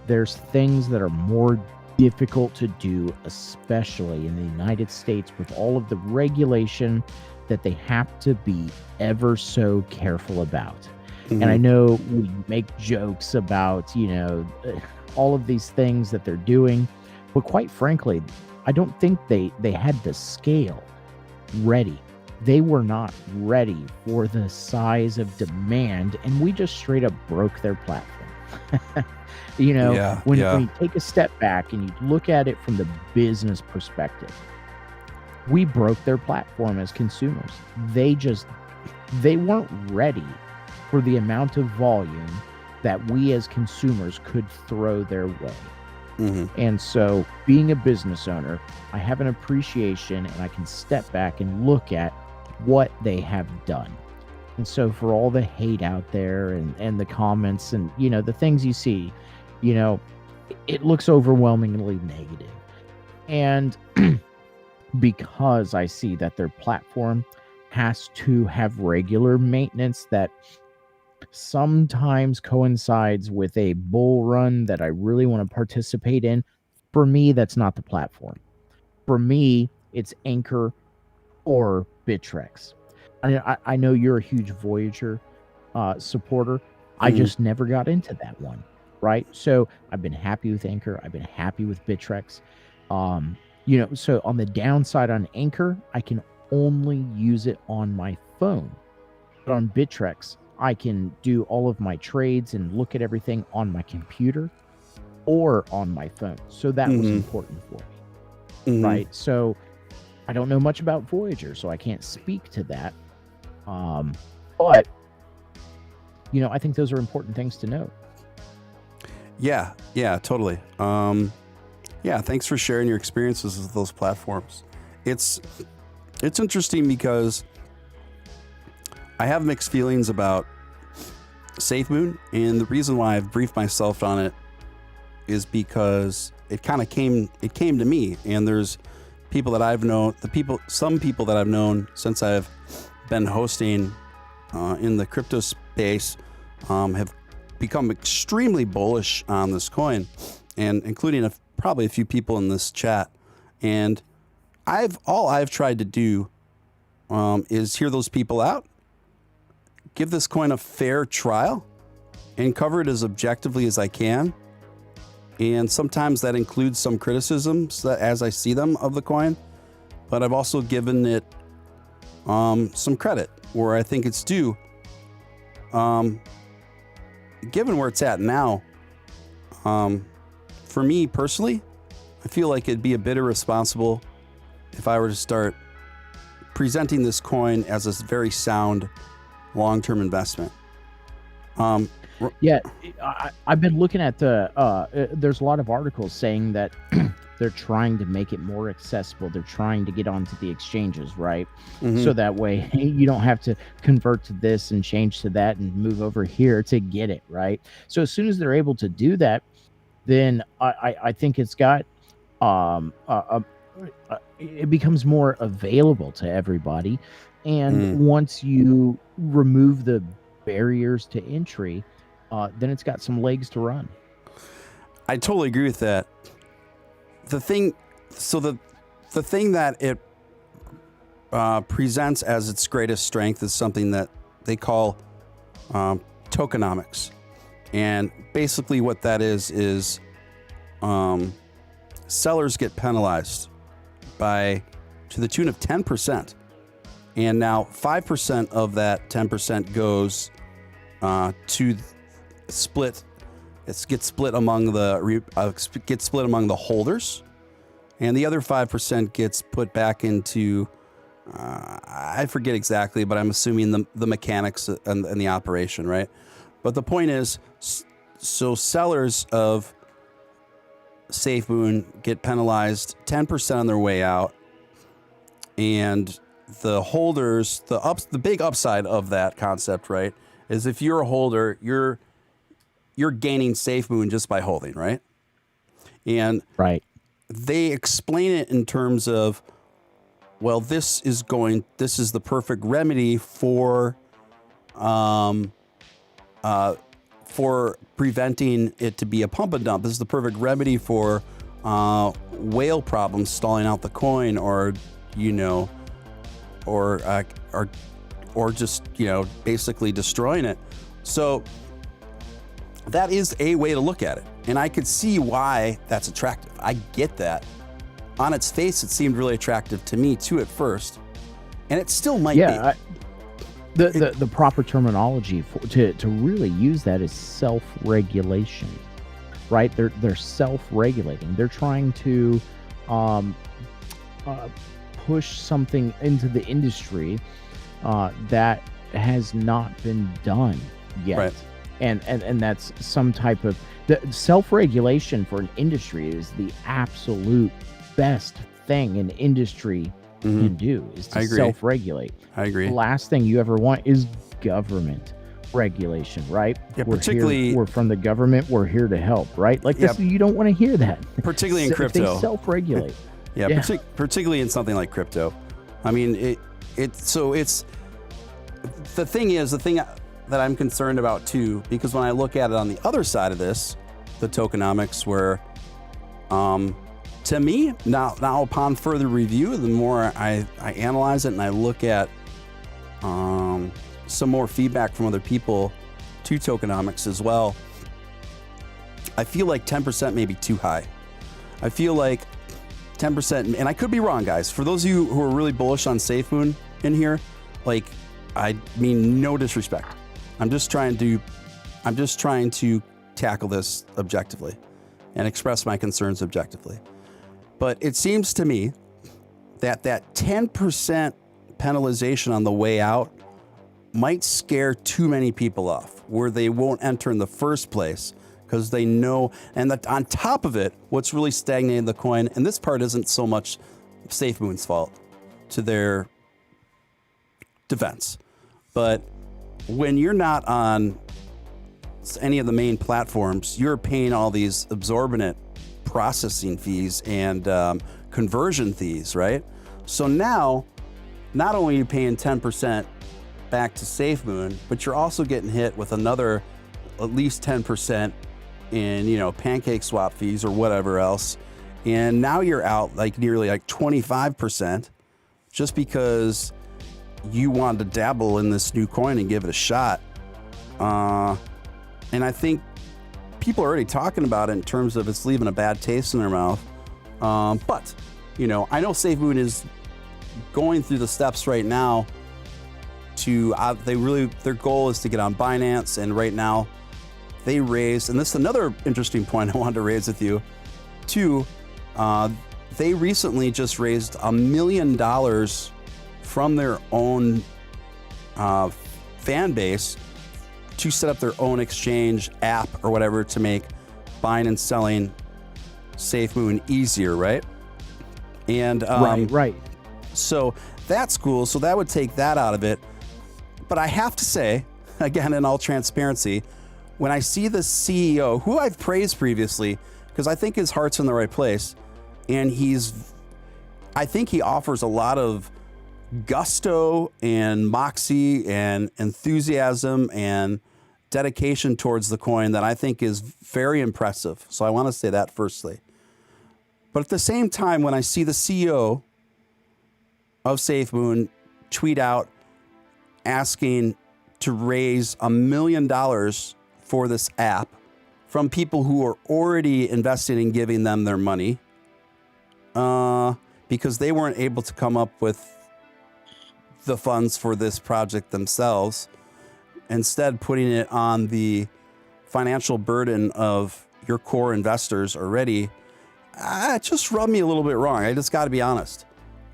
B: there's things that are more difficult to do, especially in the United States with all of the regulation that they have to be ever so careful about. And I know we make jokes about, all of these things that they're doing, but quite frankly, I don't think they had the scale ready. They were not ready for the size of demand, and we just straight up broke their platform. When you take a step back and you look at it from the business perspective, we broke their platform as consumers. They weren't ready for the amount of volume that we as consumers could throw their way. And so being a business owner, I have an appreciation and I can step back and look at what they have done. And so for all the hate out there and the comments and, the things you see, it looks overwhelmingly negative. And because I see that their platform has to have regular maintenance that sometimes coincides with a bull run that I really want to participate in, for me, that's not the platform. For me, it's Anchor or Bittrex. I know you're a huge Voyager supporter. I just never got into that one, right? So I've been happy with Anchor. I've been happy with Bittrex. So on the downside on Anchor, I can only use it on my phone. But on Bittrex, I can do all of my trades and look at everything on my computer or on my phone. So that was important for me, right? So I don't know much about Voyager, so I can't speak to that. But, I think those are important things to know.
A: Yeah, totally. Thanks for sharing your experiences with those platforms. It's interesting because I have mixed feelings about SafeMoon, and the reason why I've briefed myself on it is because it kind of came to me, and there's people that I've known, some people that I've known since I've been hosting in the crypto space have become extremely bullish on this coin, and including probably a few people in this chat. And all I've tried to do is hear those people out, give this coin a fair trial, and cover it as objectively as I can. And sometimes that includes some criticisms that, as I see them, of the coin, but I've also given it some credit where I think it's due. Given where it's at now, for me personally, I feel like it'd be a bit irresponsible if I were to start presenting this coin as a very sound long-term investment.
B: I've been looking at there's a lot of articles saying that they're trying to make it more accessible. They're trying to get onto the exchanges, right? So that way you don't have to convert to this and change to that and move over here to get it, right? So as soon as they're able to do that, then I think it's got it becomes more available to everybody. And once you remove the barriers to entry, then it's got some legs to run.
A: I totally agree with that. The thing that it presents as its greatest strength is something that they call tokenomics. And basically what that is sellers get penalized to the tune of 10%. And now 5% of that 10% goes to split. It gets split among the holders, and the other 5% gets put back into I forget exactly, but I'm assuming the mechanics and the operation, right? But the point is, so sellers of SafeMoon get penalized 10% on their way out, and the holders, the big upside of that concept, right, is if you're a holder, you're gaining SafeMoon just by holding, right? And
B: right.
A: They explain it in terms of, well, this is the perfect remedy for preventing it to be a pump and dump. This is the perfect remedy for whale problems stalling out the coin, or just basically destroying it. So that is a way to look at it, and I could see why that's attractive. I get that. On its face, it seemed really attractive to me too at first, and it still might be.
B: The proper terminology to really use that is self-regulation, right? They're self-regulating. They're trying to push something into the industry that has not been done yet.
A: Right.
B: And that's some type of self-regulation for an industry is the absolute best thing an industry can do, is to self-regulate.
A: I agree.
B: The last thing you ever want is government regulation, right?
A: Yeah,
B: we're from the government. We're here to help, right? Like this, you don't want to hear that.
A: Particularly in crypto.
B: They self-regulate.
A: Particularly in something like crypto. I mean, so it's the thing that I'm concerned about too, because when I look at it on the other side of this, the tokenomics, where to me, now upon further review, the more I analyze it and I look at some more feedback from other people to tokenomics as well, I feel like 10% may be too high. I feel like 10%, and I could be wrong, guys. For those of you who are really bullish on SafeMoon in here, like, I mean no disrespect. I'm just trying to tackle this objectively and express my concerns objectively. But it seems to me that 10% penalization on the way out might scare too many people off, where they won't enter in the first place because they know. And that on top of it, what's really stagnating the coin, and this part isn't so much SafeMoon's fault, to their defense, but when you're not on any of the main platforms, you're paying all these exorbitant processing fees and conversion fees, right? So now, not only are you paying 10% back to SafeMoon, but you're also getting hit with another at least 10% in pancake swap fees or whatever else, and now you're out like nearly like 25% just because you wanted to dabble in this new coin and give it a shot. And I think people are already talking about it in terms of it's leaving a bad taste in their mouth. But I know SafeMoon is going through the steps right now to, their goal is to get on Binance, and right now they raised, and this is another interesting point I wanted to raise with you too. They recently just raised $1 million from their own fan base to set up their own exchange app or whatever to make buying and selling SafeMoon easier, right? And
B: right.
A: So that's cool. So that would take that out of it. But I have to say, again, in all transparency, when I see the CEO, who I've praised previously, because I think his heart's in the right place, and I think he offers a lot of gusto and moxie and enthusiasm and dedication towards the coin that I think is very impressive. So I want to say that firstly. But at the same time, when I see the CEO of SafeMoon tweet out asking to raise $1 million for this app from people who are already invested in giving them their money, because they weren't able to come up with the funds for this project themselves, instead putting it on the financial burden of your core investors already, it just rubbed me a little bit wrong. I just got to be honest.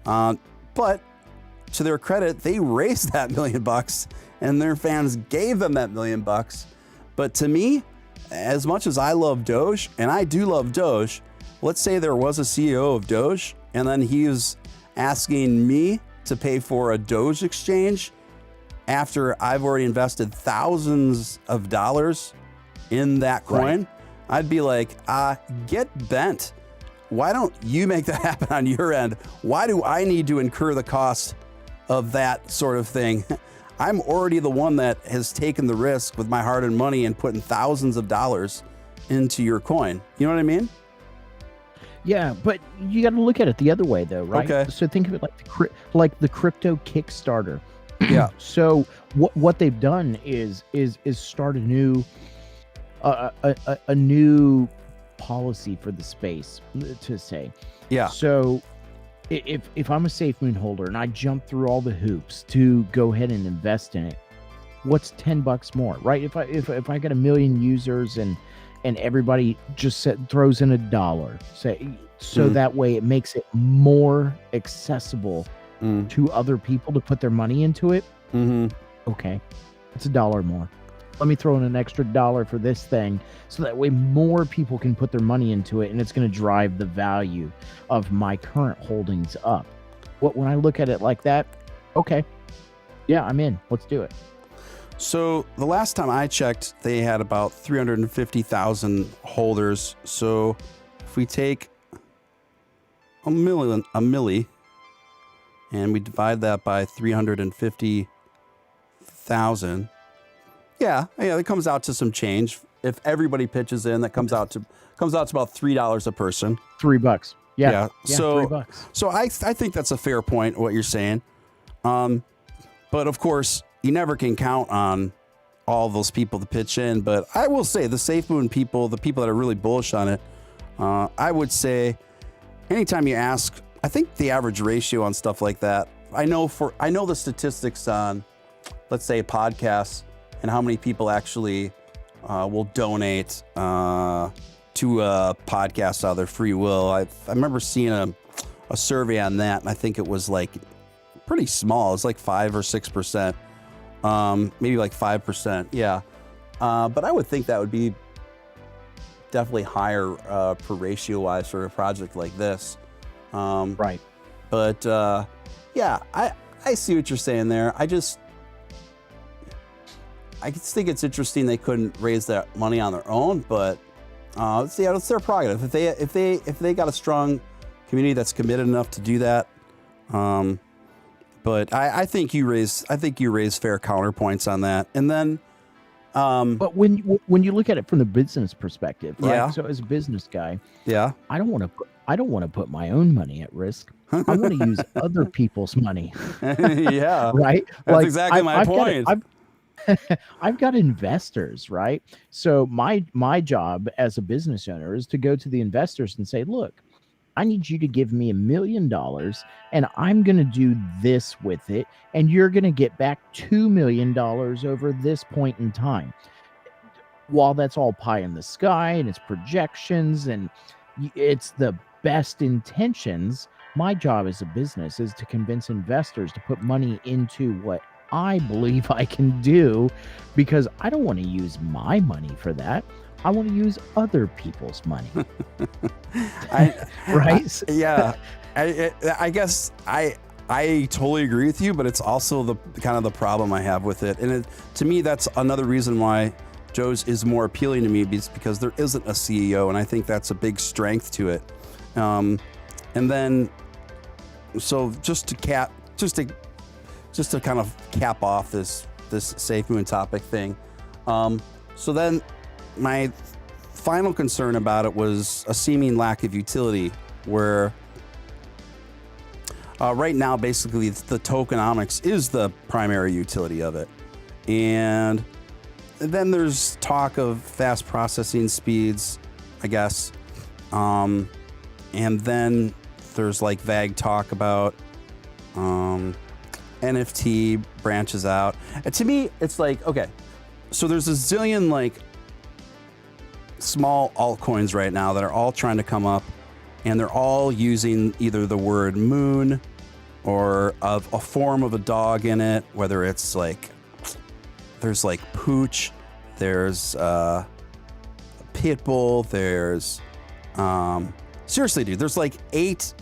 A: But to their credit, they raised that $1 million and their fans gave them that $1 million. But to me, as much as I love Doge, and I do love Doge, let's say there was a CEO of Doge and then he was asking me to pay for a Doge exchange after I've already invested thousands of dollars in that coin. Right. I'd be like, get bent. Why don't you make that happen on your end? Why do I need to incur the cost of that sort of thing? I'm already the one that has taken the risk with my hard-earned money and putting thousands of dollars into your coin. You know what I mean?
B: Yeah, but you got to look at it the other way, though, right?
A: Okay.
B: So think of it like the crypto Kickstarter.
A: Yeah.
B: So what they've done is start a new policy for the space, to say.
A: Yeah.
B: So if I'm a SafeMoon holder and I jump through all the hoops to go ahead and invest in it, what's $10 more, right? If I got 1 million users and everybody just throws in $1, say, so that way it makes it more accessible to other people to put their money into it. Okay, it's $1 more. Let me throw in an extra $1 for this thing, so that way more people can put their money into it, and it's going to drive the value of my current holdings up. When I look at it like that, okay, yeah, I'm in. Let's do it.
A: So the last time I checked, they had about 350,000 holders. So if we take a milli, and we divide that by 350,000, yeah, it comes out to some change. If everybody pitches in, that comes out to about $3 a person.
B: $3. Yeah.
A: So
B: $3.
A: So I think that's a fair point, what you're saying. But of course, you never can count on all those people to pitch in. But I will say the SafeMoon people, the people that are really bullish on it, I would say anytime you ask, I think the average ratio on stuff like that, I know the statistics on, let's say, podcasts and how many people actually will donate to a podcast out of their free will. I remember seeing a survey on that, and I think it was like pretty small. It's like 5 or 6%. Maybe like 5%. Yeah. But I would think that would be definitely higher per ratio wise for a project like this.
B: Right.
A: But yeah, I see what you're saying there. I just think it's interesting they couldn't raise that money on their own, but it's their prerogative. If they got a strong community that's committed enough to do that. But I think you raise fair counterpoints on that. And then
B: but when you look at it from the business perspective, right?
A: Yeah.
B: So as a business guy,
A: yeah,
B: I don't want to put my own money at risk. I want to use other people's money.
A: Yeah.
B: Right?
A: That's exactly my point.
B: I've got investors, right? So my job as a business owner is to go to the investors and say, look, I need you to give me $1 million and I'm going to do this with it. And you're going to get back $2 million over this point in time. While that's all pie in the sky and it's projections and it's the best intentions, my job as a business is to convince investors to put money into what I believe I can do, because I don't want to use my money for that. I want to use other people's money. Right?
A: Yeah. I guess I totally agree with you, but it's also the kind of the problem I have with it. And to me, that's another reason why Doge is more appealing to me, because there isn't a CEO, and I think that's a big strength to it. And then, so just to kind of cap off this SafeMoon topic thing. So then my final concern about it was a seeming lack of utility, where right now, basically, the tokenomics is the primary utility of it. And then there's talk of fast processing speeds, I guess. And then there's like vague talk about NFT branches out. And to me, it's like, okay, so there's a zillion like small altcoins right now that are all trying to come up, and they're all using either the word moon or of a form of a dog in it, whether it's like, there's like pooch, there's pitbull, there's seriously, dude, there's like eight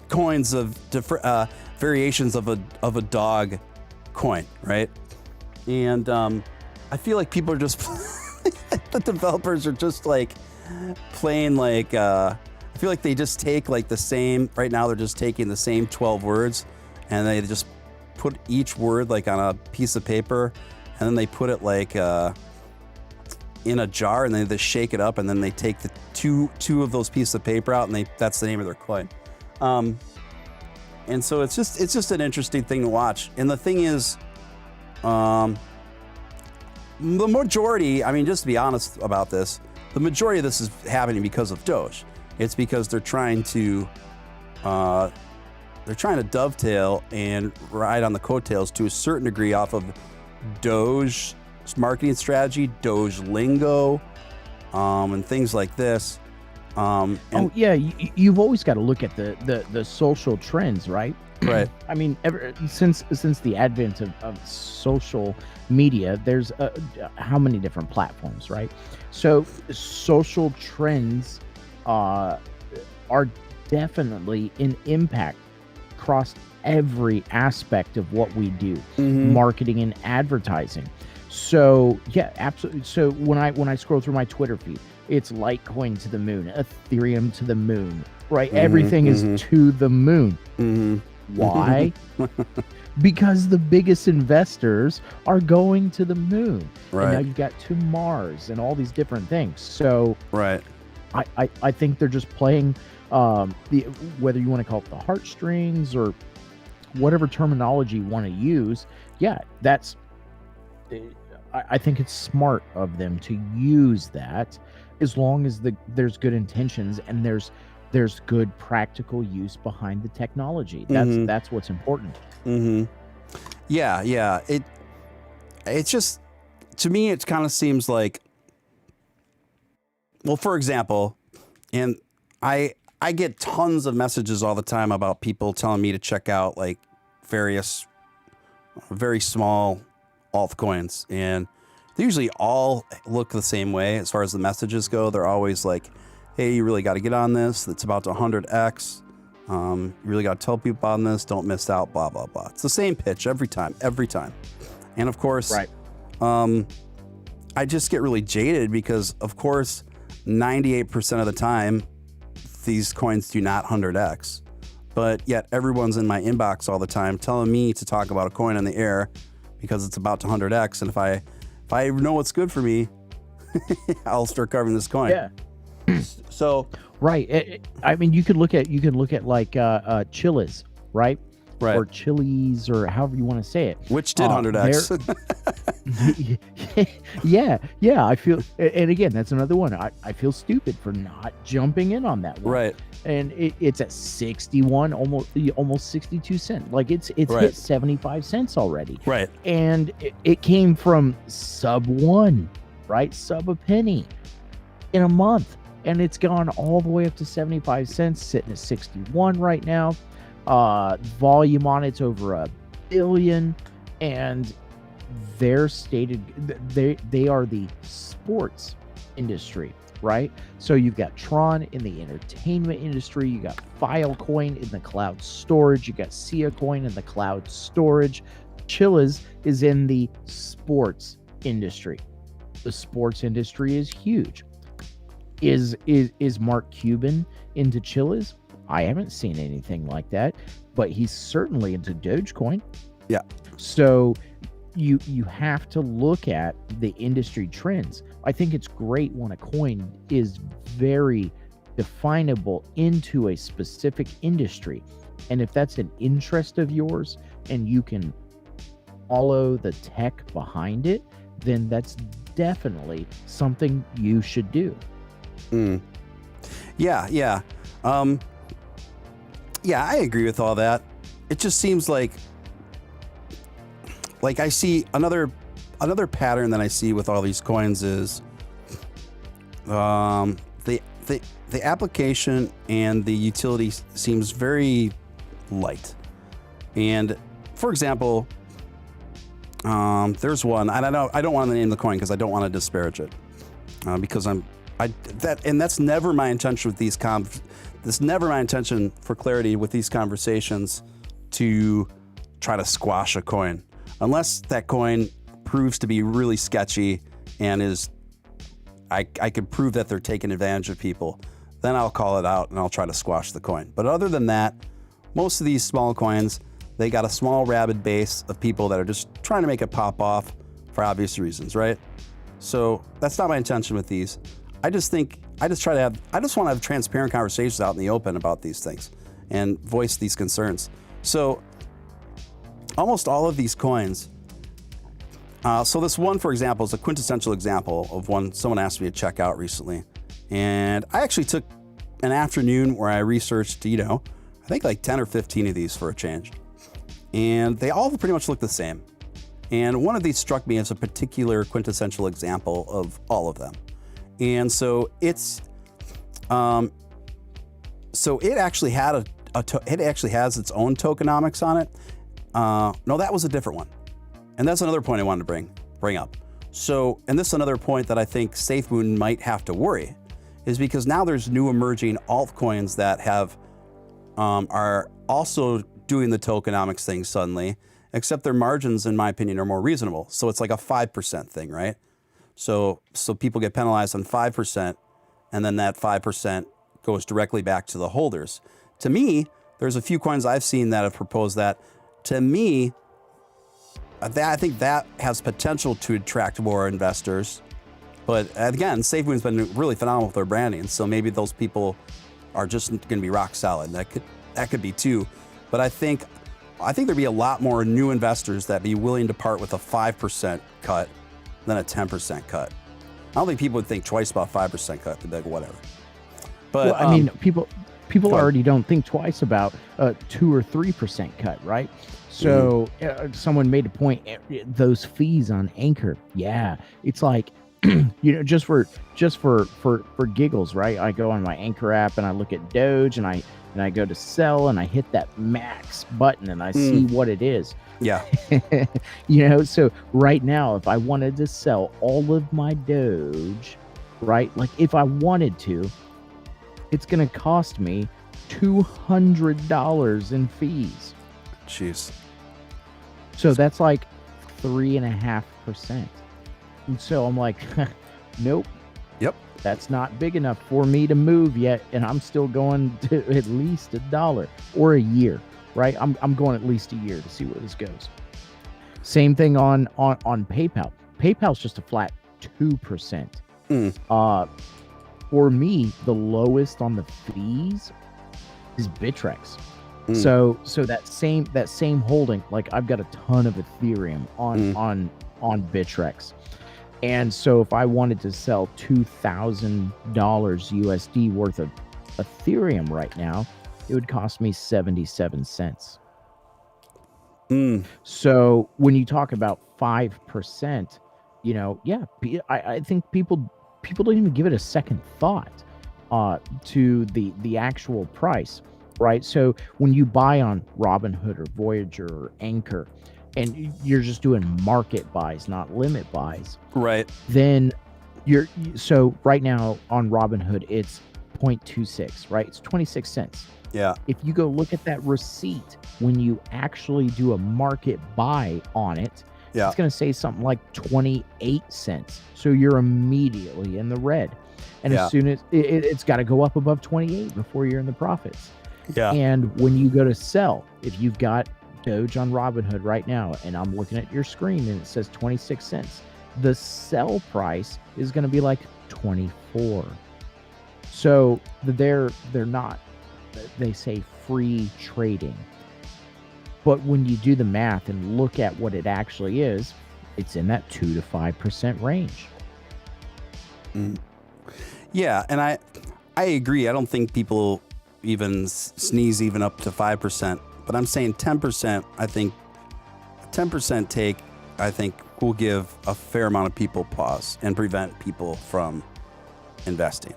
A: coins of different variations of a dog coin, right? And I feel like people are just the developers are just like playing like I feel like they just take like the same, right now they're just taking the same 12 words and they just put each word like on a piece of paper, and then they put it like in a jar, and then they shake it up, and then they take the two of those pieces of paper out, and that's the name of their coin. And so it's just an interesting thing to watch. And the thing is, the majority, I mean, just to be honest about this, the majority of this is happening because of Doge. It's because they're trying to dovetail and ride on the coattails to a certain degree off of Doge's marketing strategy, Doge lingo, and things like this.
B: You've always got to look at the social trends, right?
A: Right.
B: I mean, since the advent of social media, there's how many different platforms, right? So social trends are definitely an impact across every aspect of what we do, marketing and advertising. So yeah, absolutely. So when I scroll through my Twitter feed, it's Litecoin to the moon, Ethereum to the moon, right? Everything is to the moon. Why? Because the biggest investors are going to the moon.
A: Right.
B: And now you've got to Mars and all these different things. So
A: right.
B: I think they're just playing whether you want to call it the heartstrings or whatever terminology you want to use. Yeah, I think it's smart of them to use that, as long as there's good intentions and there's good practical use behind the technology. That's what's important.
A: Yeah. It's just, to me, it kind of seems like, well, for example, and I get tons of messages all the time about people telling me to check out like various very small altcoins, and they usually all look the same way as far as the messages go. They're always like, hey, you really got to get on this. It's about to 100x. You really got to tell people on this. Don't miss out, blah, blah, blah. It's the same pitch every time. And of course,
B: right.
A: I just get really jaded because, of course, 98% of the time, these coins do not 100x. But yet everyone's in my inbox all the time telling me to talk about a coin on the air because it's about to 100x. And if I know what's good for me, I'll start covering this coin.
B: Yeah.
A: So
B: right. I mean, you could look at like Chiliz, right?
A: Right.
B: Or Chili's, or however you want to say it.
A: Which did 100x.
B: Yeah. I feel, and again, that's another one. I feel stupid for not jumping in on that one.
A: Right.
B: And it's at 61, almost 62 cents. Like it's
A: right.
B: hit 75 cents already.
A: Right.
B: And it came from sub one, right? Sub a penny in a month. And it's gone all the way up to 75 cents, sitting at 61 right now. Volume on it's over 1 billion, and they're stated they are the sports industry, right? So you've got Tron in the entertainment industry, you got Filecoin in the cloud storage, you got Siacoin in the cloud storage. Chiliz is in the sports industry. The sports industry is huge. Is Mark Cuban into Chiliz? I haven't seen anything like that, but he's certainly into Dogecoin.
A: Yeah.
B: So you have to look at the industry trends. I think it's great when a coin is very definable into a specific industry. And if that's an interest of yours and you can follow the tech behind it, then that's definitely something you should do.
A: Yeah. Yeah, I agree with all that. It just seems like I see another pattern that I see with all these coins is the application and the utility seems very light. And for example, there's one, and I don't want to name the coin because I don't want to disparage it, because that's never my intention with these It's never my intention, for clarity, with these conversations to try to squash a coin, unless that coin proves to be really sketchy and I could prove that they're taking advantage of people. Then I'll call it out and I'll try to squash the coin. But other than that, most of these small coins, they got a small rabid base of people that are just trying to make it pop off for obvious reasons, right? So that's not my intention with these. I just want to have transparent conversations out in the open about these things and voice these concerns. So almost all of these coins, so this one, for example, is a quintessential example of one someone asked me to check out recently. And I actually took an afternoon where I researched, I think like 10 or 15 of these for a change. And they all pretty much look the same. And one of these struck me as a particular quintessential example of all of them. And so it actually had it actually has its own tokenomics on it. No, that was a different one. And that's another point I wanted to bring up. So, and this is another point that I think SafeMoon might have to worry, is because now there's new emerging altcoins that are also doing the tokenomics thing suddenly, except their margins, in my opinion, are more reasonable. So it's like a 5% thing, right? So people get penalized on 5%, and then that 5% goes directly back to the holders. To me, there's a few coins I've seen that have proposed that. To me, I think that has potential to attract more investors. But again, SafeMoon's been really phenomenal with their branding, so maybe those people are just going to be rock solid. That could be too. But I think there'd be a lot more new investors that be willing to part with a 5% cut than a 10% cut. I don't think people would think twice about 5% cut. They'd be like, whatever. But
B: well, I mean, people already don't think twice about a 2 or 3% cut, right? So someone made a point, those fees on Anchor. Yeah, it's like, just for giggles, right? I go on my Anchor app and I look at Doge and I go to sell and I hit that max button and I see what it is.
A: Yeah.
B: So right now, if I wanted to sell all of my Doge, right? Like if I wanted to, it's going to cost me $200 in fees.
A: Jeez.
B: So that's like 3.5%. And so I'm like, nope.
A: Yep.
B: That's not big enough for me to move yet. And I'm still going to at least $1 or a year, right? I'm going at least a year to see where this goes. Same thing on PayPal. PayPal's just a flat 2%. For me, the lowest on the fees is Bittrex. So that same holding, like I've got a ton of Ethereum on Bittrex. And so if I wanted to sell $2,000 USD worth of Ethereum right now, it would cost me 77 cents. So when you talk about 5%, I think people don't even give it a second thought to the actual price, right? So when you buy on Robinhood or Voyager or Anchor, and you're just doing market buys, not limit buys,
A: right?
B: Then so right now on Robinhood, it's 0.26, right? It's 26 cents.
A: Yeah.
B: If you go look at that receipt, when you actually do a market buy on it, it's going to say something like 28 cents. So you're immediately in the red. And as soon as it's got to go up above 28 before you're in the profits.
A: Yeah.
B: And when you go to sell, if you've got Doge on Robinhood right now, and I'm looking at your screen and it says 26 cents, the sell price is going to be like 24. So they're not, they say free trading. But when you do the math and look at what it actually is, it's in that 2 to 5% range.
A: Yeah, and I agree. I don't think people even sneeze even up to 5%. But I'm saying 10%. I think a 10% take, I think, will give a fair amount of people pause and prevent people from investing.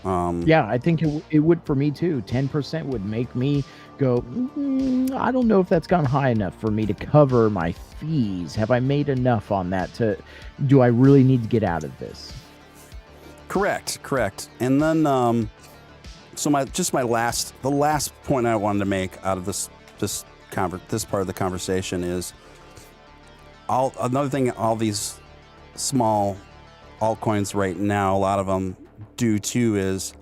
B: Yeah, I think it would for me too. 10% would make me go, I don't know if that's gone high enough for me to cover my fees. Have I made enough on that do I really need to get out of this?
A: Correct. And then, the last point I wanted to make out of this part of the conversation is another thing. All these small altcoins right now, a lot of them do too, is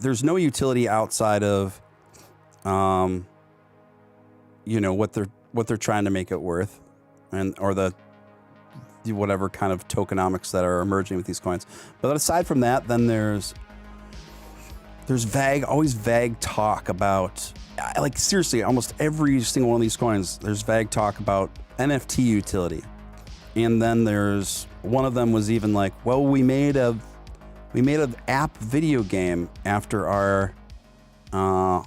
A: there's no utility outside of, what they're trying to make it worth, or the whatever kind of tokenomics that are emerging with these coins. But aside from that, then there's always vague talk about, like, seriously, almost every single one of these coins, there's vague talk about NFT utility. And then there's one of them was even like, well, we made an app video game after our the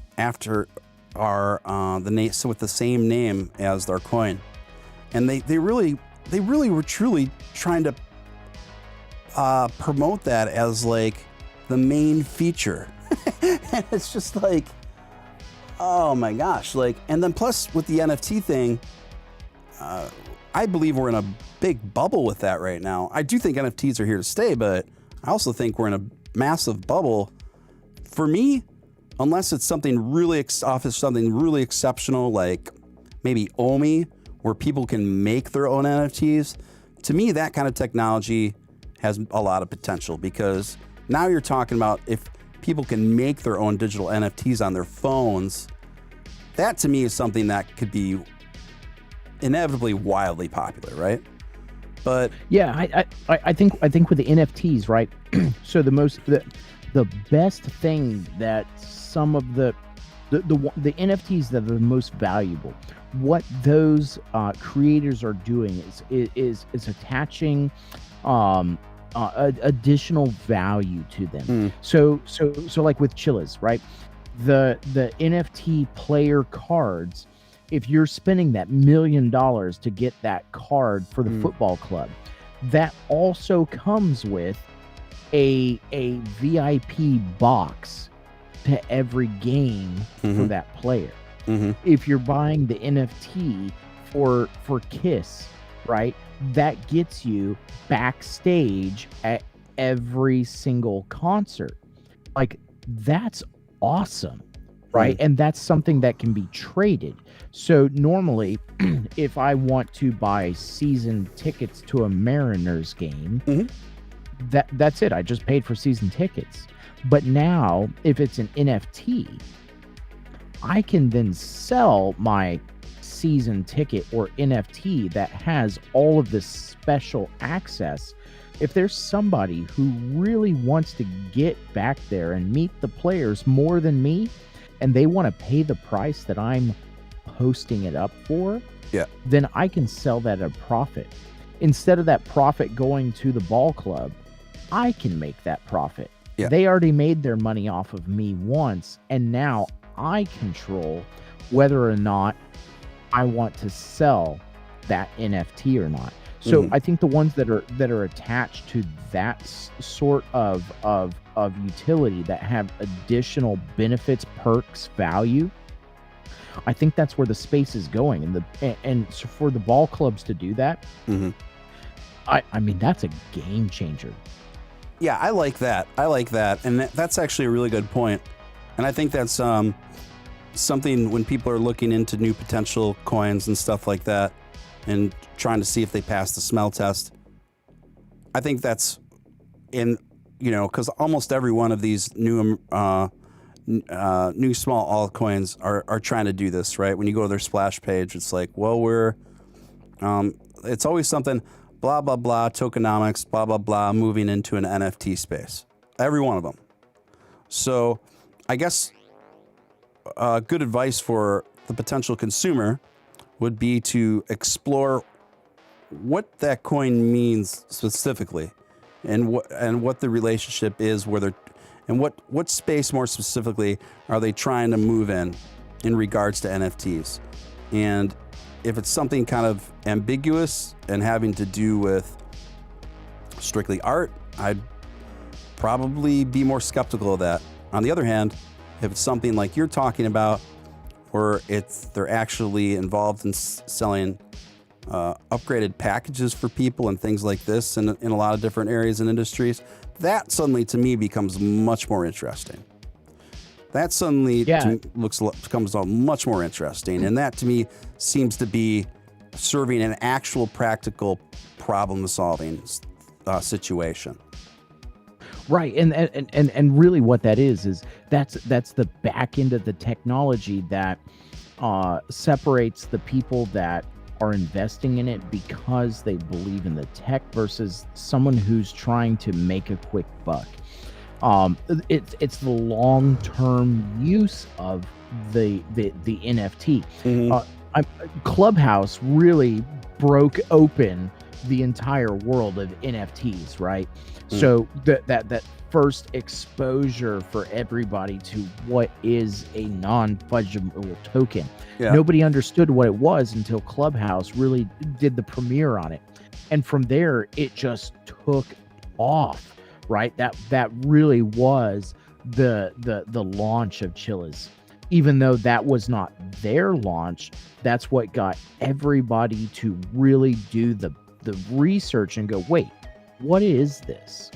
A: name, so with the same name as our coin. And they really were truly trying to promote that as like the main feature. And it's just like, oh my gosh. Like, and then plus with the NFT thing, I believe we're in a big bubble with that right now. I do think NFTs are here to stay, but I also think we're in a massive bubble. For me, unless it's something really exceptional, like maybe Omi, where people can make their own NFTs, to me, that kind of technology has a lot of potential, because now you're talking about if people can make their own digital NFTs on their phones, that to me is something that could be inevitably wildly popular, right? But
B: yeah, I think with the NFTs, right? So the best thing that some of the NFTs that are the most valuable, what those creators are doing is attaching additional value to them. So like with Chiliz, right? The NFT player cards, if you're spending that $1 million to get that card for the football club, that also comes with a VIP box to every game for that player. If you're buying the NFT for Kiss, right, that gets you backstage at every single concert. Like, that's awesome, right? And that's something that can be traded. So normally, if I want to buy season tickets to a Mariners game, that's it. I just paid for season tickets. But now, if it's an NFT, I can then sell my season ticket or NFT that has all of this special access. If there's somebody who really wants to get back there and meet the players more than me, and they want to pay the price that I'm posting it up for, then I can sell that at a profit. Instead of that profit going to the ball club, I can make that profit. They already made their money off of me once, and now I control whether or not I want to sell that NFT or not. So I think the ones that are attached to that sort of utility, that have additional benefits, perks, value, I think that's where the space is going. And so for the ball clubs to do that, I mean, that's a game changer.
A: Yeah, I like that. And that's actually a really good point. And I think that's something when people are looking into new potential coins and stuff like that and trying to see if they pass the smell test. I think that's because almost every one of these new small altcoins are trying to do this, right? When you go to their splash page, it's like, well, it's always something, blah, blah, blah, tokenomics, blah, blah, blah, moving into an NFT space. Every one of them. So I guess good advice for the potential consumer would be to explore what that coin means specifically, and what the relationship is, whether And what space more specifically are they trying to move in regards to NFTs? And if it's something kind of ambiguous and having to do with strictly art, I'd probably be more skeptical of that. On the other hand, if it's something like you're talking about, where they're actually involved in selling upgraded packages for people and things like this in a lot of different areas and industries, that suddenly to me becomes much more interesting. That suddenly becomes much more interesting. And that to me seems to be serving an actual practical problem solving situation.
B: Right, and really what that is that's the back end of the technology that separates the people that are investing in it because they believe in the tech versus someone who's trying to make a quick buck. It's the long-term use of the NFT. Clubhouse really broke open the entire world of NFTs, right? So that first exposure for everybody to what is a non-fungible token. Nobody understood what it was until Clubhouse really did the premiere on it. And from there, it just took off, right? That really was the launch of Chiliz. Even though that was not their launch, that's what got everybody to really do the research and go, wait, what is this?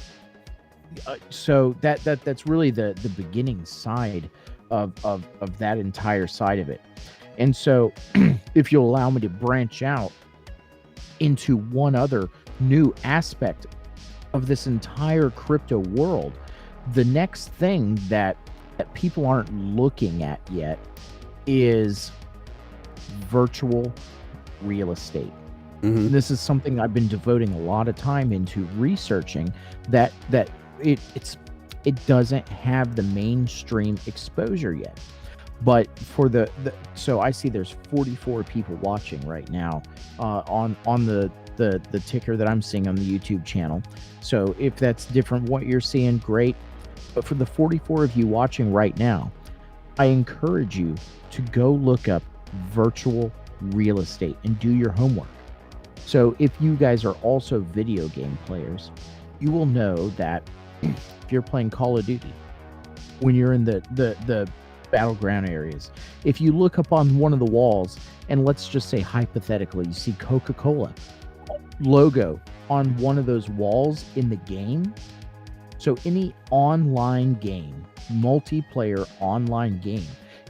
B: So that's really the beginning side of that entire side of it. And so if you'll allow me to branch out into one other new aspect of this entire crypto world, the next thing that people aren't looking at yet is virtual real estate. This is something I've been devoting a lot of time into researching, that it doesn't have the mainstream exposure yet. But for so I see there's 44 people watching right now on the ticker that I'm seeing on the YouTube channel. So if that's different what you're seeing, great. But for the 44 of you watching right now, I encourage you to go look up virtual real estate and do your homework. So if you guys are also video game players, you will know that if you're playing Call of Duty, when you're in the battleground areas, if you look up on one of the walls, and let's just say hypothetically, you see Coca-Cola logo on one of those walls in the game. So any online game, multiplayer online game,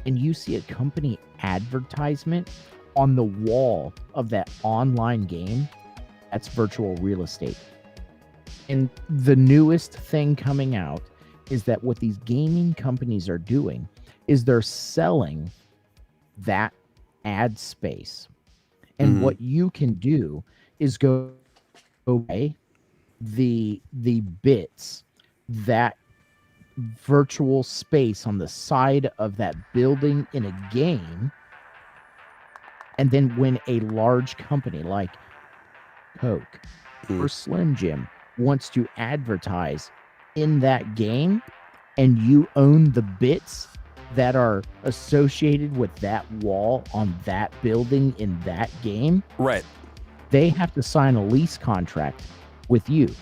B: and you see a company advertisement on the wall of that online game, that's virtual real estate. And the newest thing coming out is that what these gaming companies are doing is they're selling that ad space. And what you can do is go buy the bits, that virtual space on the side of that building in a game. And then when a large company like Coke or Slim Jim wants to advertise in that game, and you own the bits that are associated with that wall on that building in that game,
A: right?
B: They have to sign a lease contract with you,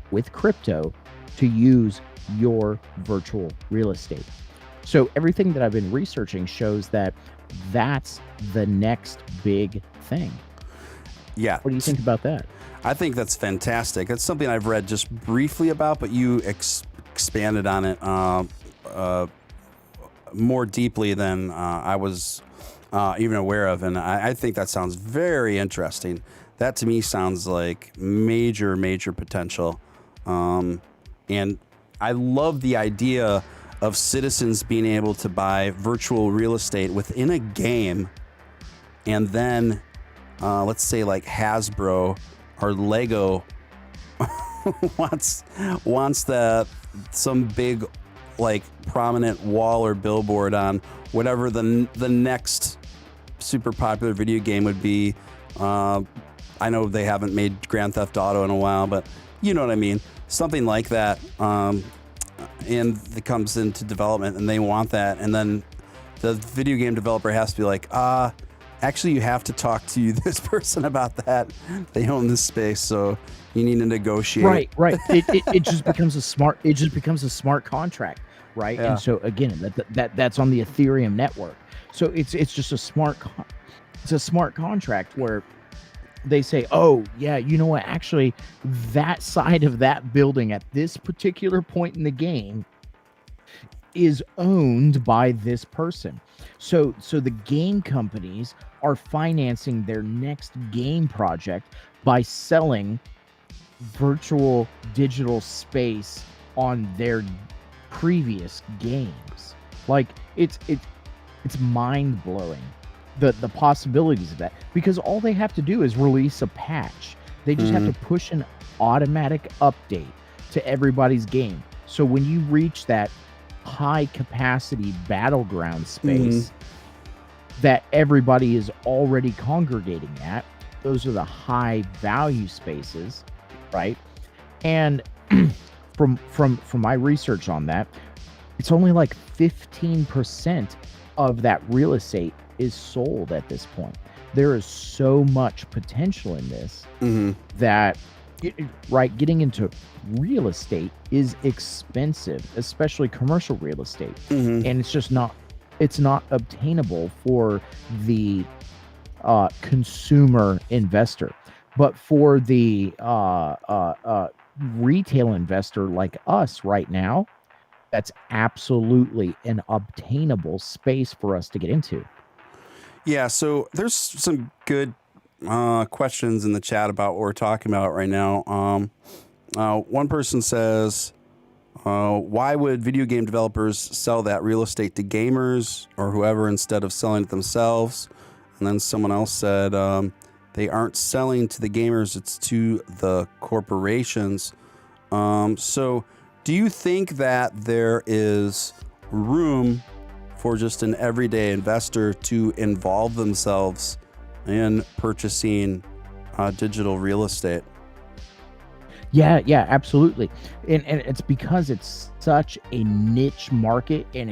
B: with crypto, to use your virtual real estate. So everything that I've been researching shows that that's the next big thing.
A: Yeah.
B: What do you think about that?
A: I think that's fantastic. That's something I've read just briefly about, but you expanded on it more deeply than I was even aware of. And I think that sounds very interesting. That to me sounds like major potential. And I love the idea of citizens being able to buy virtual real estate within a game, and then let's say like Hasbro or Lego wants some big like prominent wall or billboard on whatever the next super popular video game would be. I know they haven't made Grand Theft Auto in a while, but you know what I mean. Something like that. and it comes into development and they want that, and then the video game developer has to be like, actually you have to talk to this person about that. They own this space, so you need to negotiate.
B: Right. It just becomes a smart contract, right?
A: Yeah.
B: And so again, that's on the Ethereum network. So it's just a smart contract where they say, oh yeah, you know what? Actually, that side of that building at this particular point in the game is owned by this person. So the game companies are financing their next game project by selling virtual digital space on their previous games. Like it's mind blowing the possibilities of that, because all they have to do is release a patch. They just have to push an automatic update to everybody's game. So when you reach that high capacity battleground space that everybody is already congregating at, those are the high value spaces, right? And from my research on that, it's only like 15% of that real estate is sold at this point. There is so much potential in this that, right, getting into real estate is expensive, especially commercial real estate, and it's not obtainable for the consumer investor. But for the retail investor like us right now, that's absolutely an obtainable space for us to get into.
A: Yeah, so there's some good questions in the chat about what we're talking about right now. One person says, why would video game developers sell that real estate to gamers or whoever instead of selling it themselves? And then someone else said, they aren't selling to the gamers, it's to the corporations. So do you think that there is room for just an everyday investor to involve themselves in purchasing digital real estate?
B: Yeah, absolutely. And it's because it's such a niche market and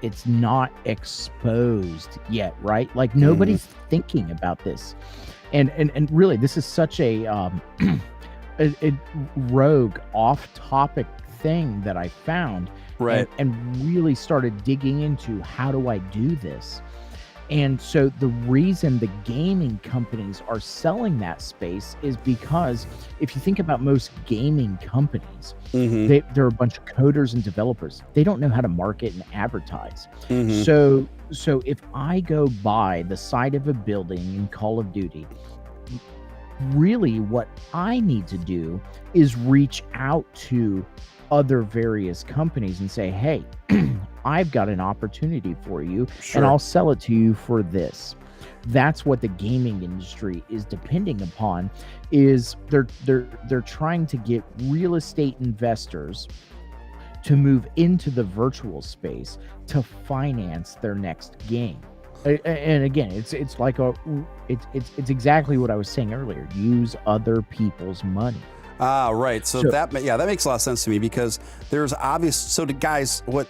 B: it's not exposed yet, right? Like nobody's thinking about this. And really, this is such a rogue off-topic thing that I found,
A: right?
B: And really started digging into, how do I do this? And so the reason the gaming companies are selling that space is because if you think about most gaming companies, they're a bunch of coders and developers. They don't know how to market and advertise. So if I go by the side of a building in Call of Duty, really what I need to do is reach out to other various companies and say, hey, I've got an opportunity for you, and I'll sell it to you for this. That's what the gaming industry is depending upon. Is they're trying to get real estate investors to move into the virtual space to finance their next game. And again, it's exactly what I was saying earlier. Use other people's money.
A: Right. So that makes a lot of sense to me, because there's obvious. So the guys, what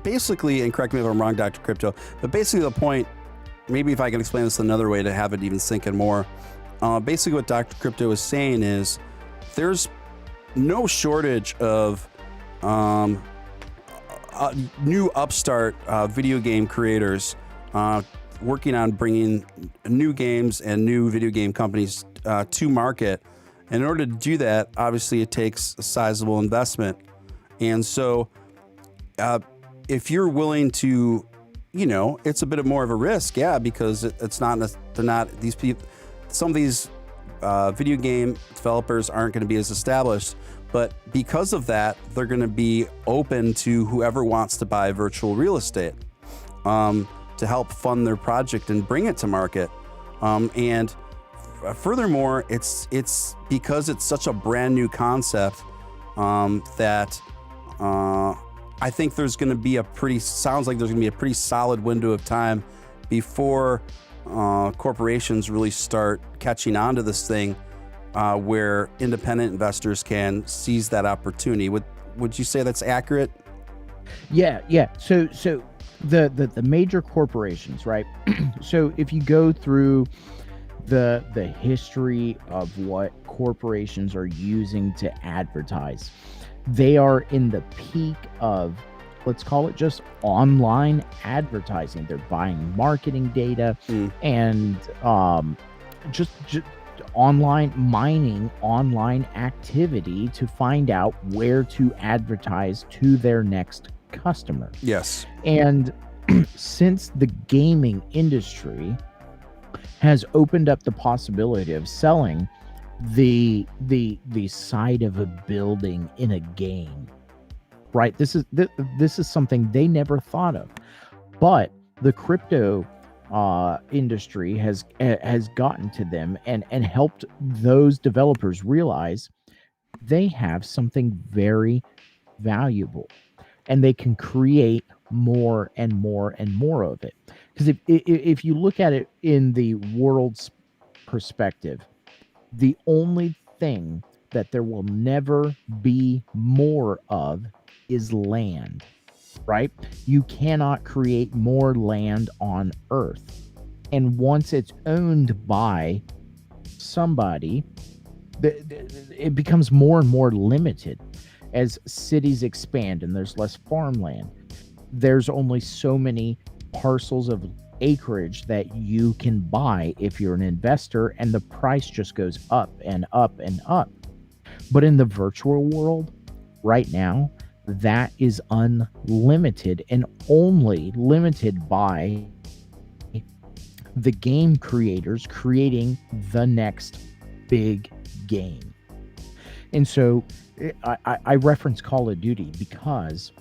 A: basically, and correct me if I'm wrong, Dr. Crypto, but basically the point, maybe if I can explain this another way to have it even sink in more. Basically what Dr. Crypto is saying is there's no shortage of new upstart video game creators working on bringing new games and new video game companies to market. And in order to do that, obviously it takes a sizable investment. And so if you're willing to, it's a bit more of a risk, because these people, some of these video game developers aren't going to be as established, but because of that, they're going to be open to whoever wants to buy virtual real estate to help fund their project and bring it to market. And furthermore, it's because it's such a brand new concept that I think there's going to be a pretty solid window of time before corporations really start catching on to this thing, where independent investors can seize that opportunity. Would Would you say that's accurate?
B: Yeah. So the major corporations, right? So if you go through the history of what corporations are using to advertise, they are in the peak of, let's call it just online advertising. They're buying marketing data and just online mining online activity to find out where to advertise to their next customer.
A: Yes.
B: And since the gaming industry has opened up the possibility of selling the side of a building in a game, right? This is something they never thought of. But the crypto industry has gotten to them and helped those developers realize they have something very valuable, and they can create more and more and more of it. Because if you look at it in the world's perspective, the only thing that there will never be more of is land, right? You cannot create more land on Earth. And once it's owned by somebody, it becomes more and more limited. As cities expand and there's less farmland, there's only so many parcels of acreage that you can buy if you're an investor, and the price just goes up and up and up. But in the virtual world right now, that is unlimited and only limited by the game creators creating the next big game. And so I reference Call of Duty because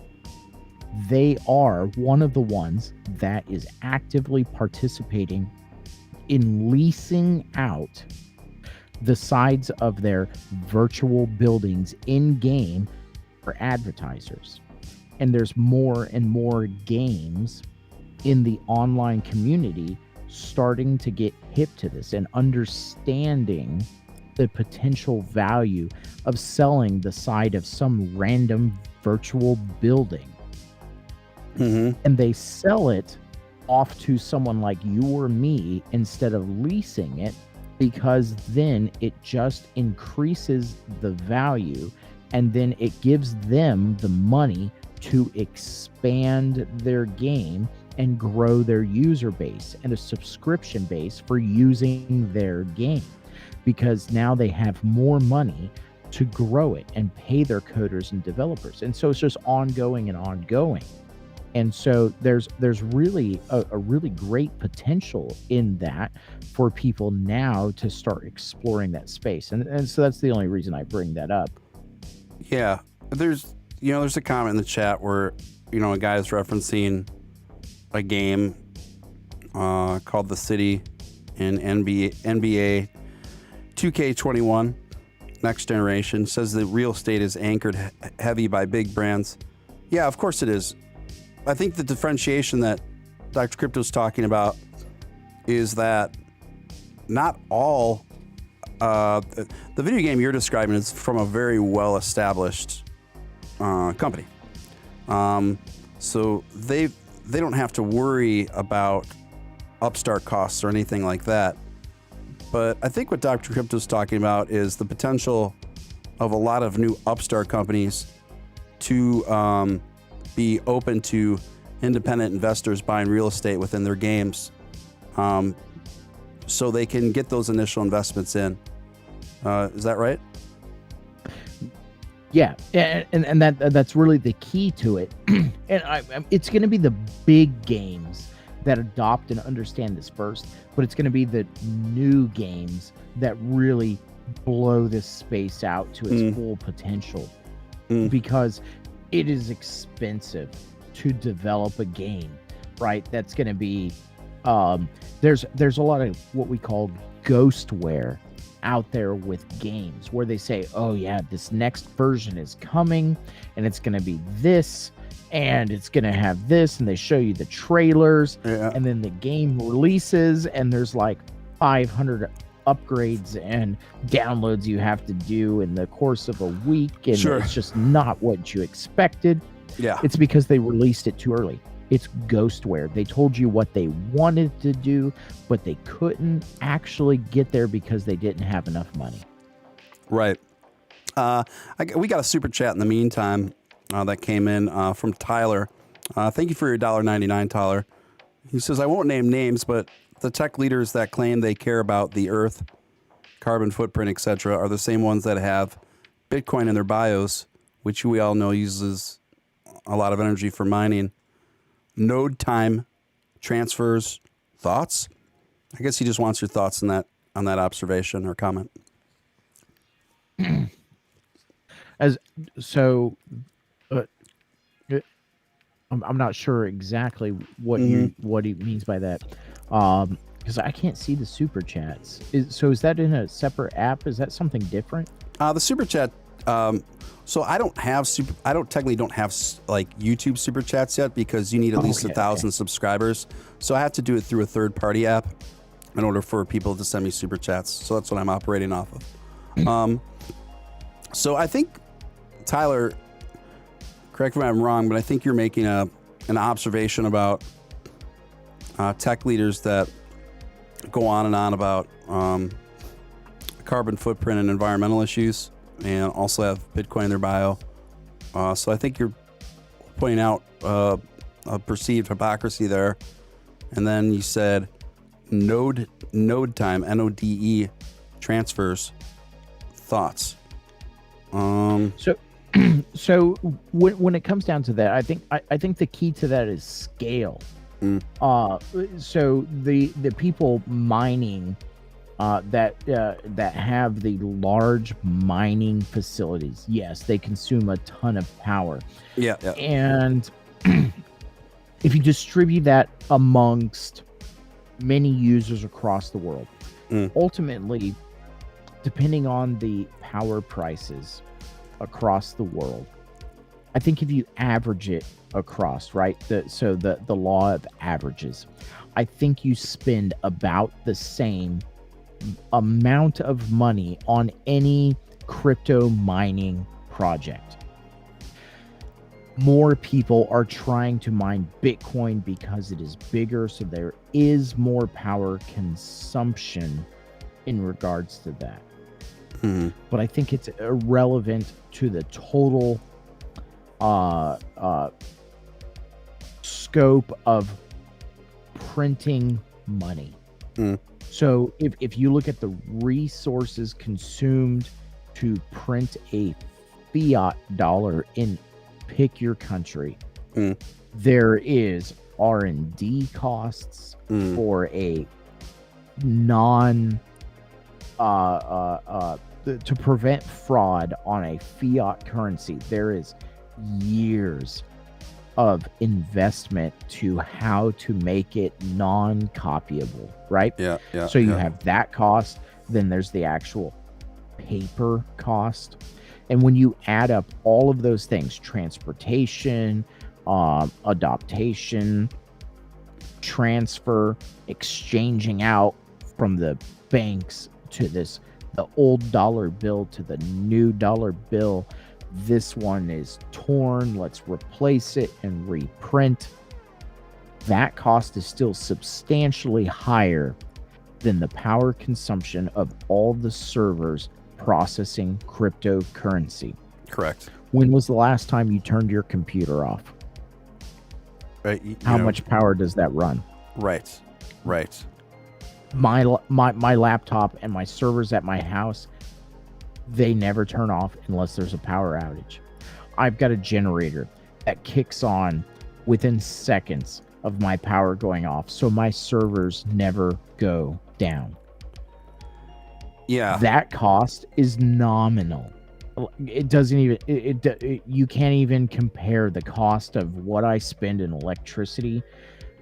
B: they are one of the ones that is actively participating in leasing out the sides of their virtual buildings in game for advertisers. And there's more and more games in the online community starting to get hip to this and understanding the potential value of selling the side of some random virtual building. And they sell it off to someone like you or me instead of leasing it, because then it just increases the value, and then it gives them the money to expand their game and grow their user base and a subscription base for using their game, because now they have more money to grow it and pay their coders and developers. And so it's just ongoing and ongoing. And so there's really a really great potential in that for people now to start exploring that space. And so that's the only reason I bring that up.
A: Yeah. There's a comment in the chat where, a guy is referencing a game called The City in NBA 2K21 Next Generation. Says the real estate is anchored heavy by big brands. Yeah, of course it is. I think the differentiation that Dr. Crypto's talking about is that not all the video game you're describing is from a very well-established company. So they don't have to worry about upstart costs or anything like that. But I think what Dr. Crypto's talking about is the potential of a lot of new upstart companies to be open to independent investors buying real estate within their games, so they can get those initial investments in. Is that right?
B: Yeah, and that's really the key to it. And it's going to be the big games that adopt and understand this first, but it's going to be the new games that really blow this space out to its full potential, because it is expensive to develop a game, right? That's going to be there's a lot of what we call ghostware out there with games where they say, oh yeah, this next version is coming and it's going to be this and it's going to have this, and they show you the trailers, and then the game releases and there's like 500 upgrades and downloads you have to do in the course of a week, and
A: Sure.
B: it's just not what you expected.
A: Yeah.
B: It's because they released it too early. It's ghostware. They told you what they wanted to do, but they couldn't actually get there because they didn't have enough money.
A: Right. We got a super chat in the meantime that came in from Tyler. Thank you for your $1.99, Tyler. He says, I won't name names, but the tech leaders that claim they care about the earth, carbon footprint, etc., are the same ones that have Bitcoin in their bios, which we all know uses a lot of energy for mining. Node time transfers. Thoughts? I guess he just wants your thoughts on that observation or comment.
B: I'm not sure exactly what what he means by that, because I can't see the super chats. Is that in a separate app? Is that something different?
A: The super chat. So I don't technically don't have like YouTube super chats yet because you need at least 1,000 subscribers. So I have to do it through a third party app in order for people to send me super chats. So that's what I'm operating off of. So I think, Tyler, correct me if I'm wrong, but I think you're making an observation about tech leaders that go on and on about carbon footprint and environmental issues, and also have Bitcoin in their bio. So I think you're pointing out a perceived hypocrisy there. And then you said node time, NODE transfers. Thoughts?
B: So when it comes down to that, I think the key to that is scale. So the people mining that have the large mining facilities, yes, they consume a ton of power.
A: Yeah.
B: And if you distribute that amongst many users across the world, ultimately, depending on the power prices across the world, I think if you average it across, right? The law of averages, I think you spend about the same amount of money on any crypto mining project. More people are trying to mine Bitcoin because it is bigger, so there is more power consumption in regards to that. But I think it's irrelevant to the total scope of printing money. So if you look at the resources consumed to print a fiat dollar in pick your country, there is R&D costs for a to prevent fraud on a fiat currency. There is years of investment to how to make it non-copyable, right?
A: Yeah.
B: So you have that cost, then there's the actual paper cost. And when you add up all of those things, transportation, adaptation, transfer, exchanging out from the banks to the old dollar bill to the new dollar bill, this one is torn, let's replace it and reprint. That cost is still substantially higher than the power consumption of all the servers processing cryptocurrency.
A: Correct.
B: When was the last time you turned your computer off?
A: Right.
B: How much power does that run?
A: Right.
B: My laptop and my servers at my house, they never turn off unless there's a power outage. I've got a generator that kicks on within seconds of my power going off, so my servers never go down.
A: Yeah.
B: That cost is nominal. It doesn't even you can't even compare the cost of what I spend in electricity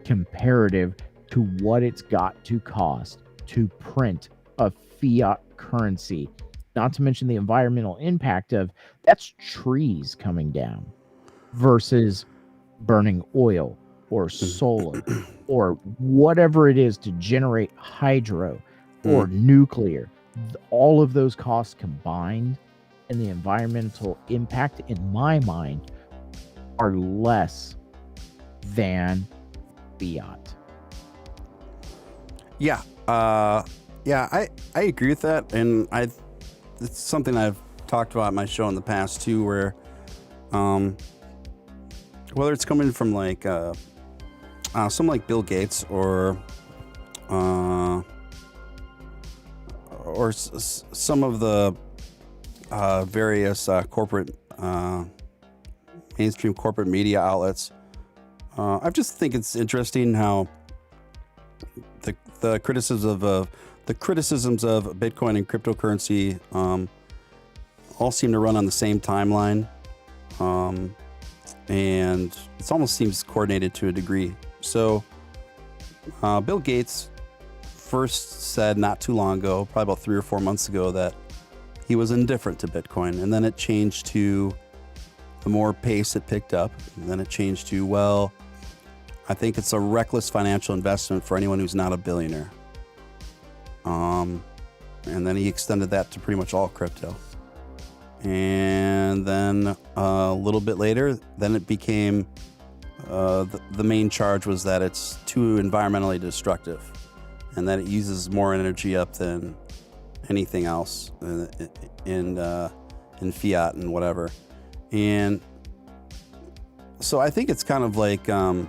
B: comparative to what it's got to cost to print a fiat currency. Not to mention the environmental impact of that's trees coming down versus burning oil or solar or whatever it is to generate hydro. or nuclear. All of those costs combined and the environmental impact, in my mind, are less than fiat.
A: Yeah. I agree with that. And it's something I've talked about on my show in the past too, where, whether it's coming from like, someone like Bill Gates or some of the various corporate mainstream corporate media outlets. I just think it's interesting how the criticisms of Bitcoin and cryptocurrency all seem to run on the same timeline, and it almost seems coordinated to a degree. So Bill Gates first said not too long ago, probably about 3 or 4 months ago, that he was indifferent to Bitcoin, and then it changed to the more pace it picked up, and then it changed to, well, I think it's a reckless financial investment for anyone who's not a billionaire. And then he extended that to pretty much all crypto. And then a little bit later, then it became the main charge was that it's too environmentally destructive and that it uses more energy up than anything else in fiat and whatever. And so I think it's kind of like, I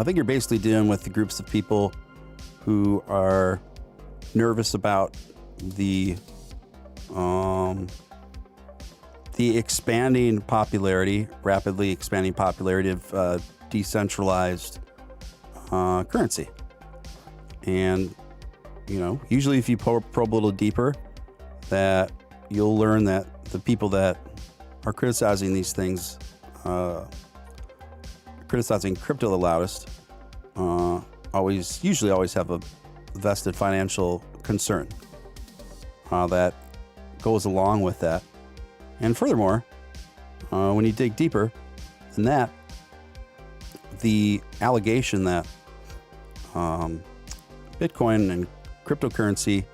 A: think you're basically dealing with the groups of people who are nervous about the expanding popularity, rapidly expanding popularity of decentralized currency. And, you know, usually if you probe a little deeper, that you'll learn that the people that are criticizing these things, criticizing crypto the loudest, usually always have a vested financial concern that goes along with that. And furthermore, when you dig deeper than that, the allegation that Bitcoin and cryptocurrency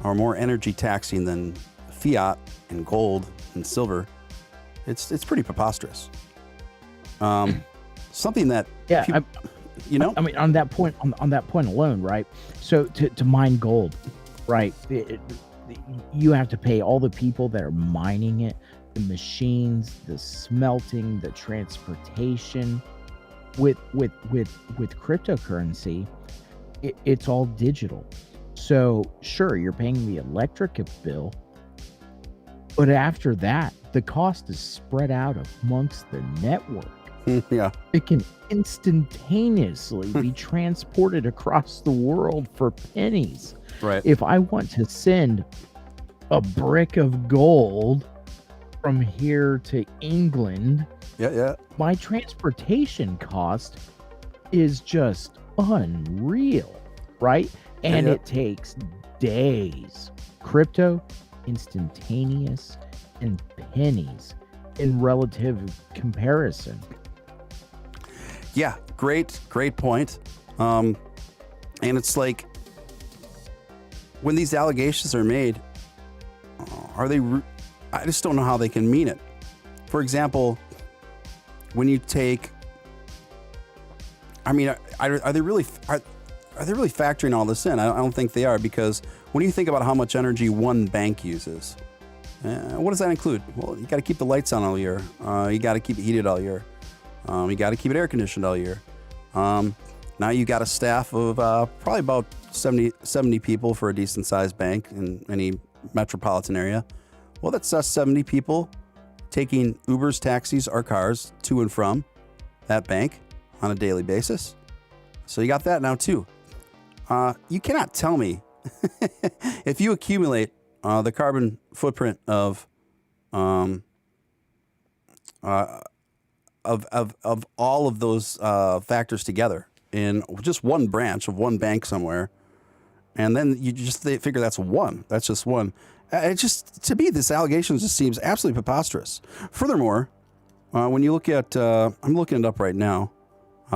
A: are more energy taxing than fiat and gold and silver, it's pretty preposterous. Something that
B: I mean, on that point alone, right? So to mine gold, right? You have to pay all the people that are mining it, the machines, the smelting, the transportation. With cryptocurrency, it's all digital. So sure, you're paying the electric bill, but after that, the cost is spread out amongst the network.
A: Yeah.
B: It can instantaneously be transported across the world for pennies.
A: Right.
B: If I want to send a brick of gold from here to England, my transportation cost is just unreal, right? And it takes days. Crypto, instantaneous, and pennies in relative comparison.
A: Yeah, great point. And it's like, when these allegations are made, I just don't know how they can mean it. For example, when you take, I mean, are they really factoring all this in? I don't think they are, because when you think about how much energy one bank uses, what does that include? Well, you got to keep the lights on all year. You got to keep it heated all year. You got to keep it air conditioned all year. Now you got a staff of probably about 70 people for a decent sized bank in any metropolitan area. Well, that's 70 people taking Ubers, taxis, or cars to and from that bank on a daily basis. So you got that now too. You cannot tell me if you accumulate the carbon footprint of all of those factors together in just one branch of one bank somewhere, and then you just figure that's just one. It just, to me, this allegation just seems absolutely preposterous. Furthermore, when you look at, I'm looking it up right now,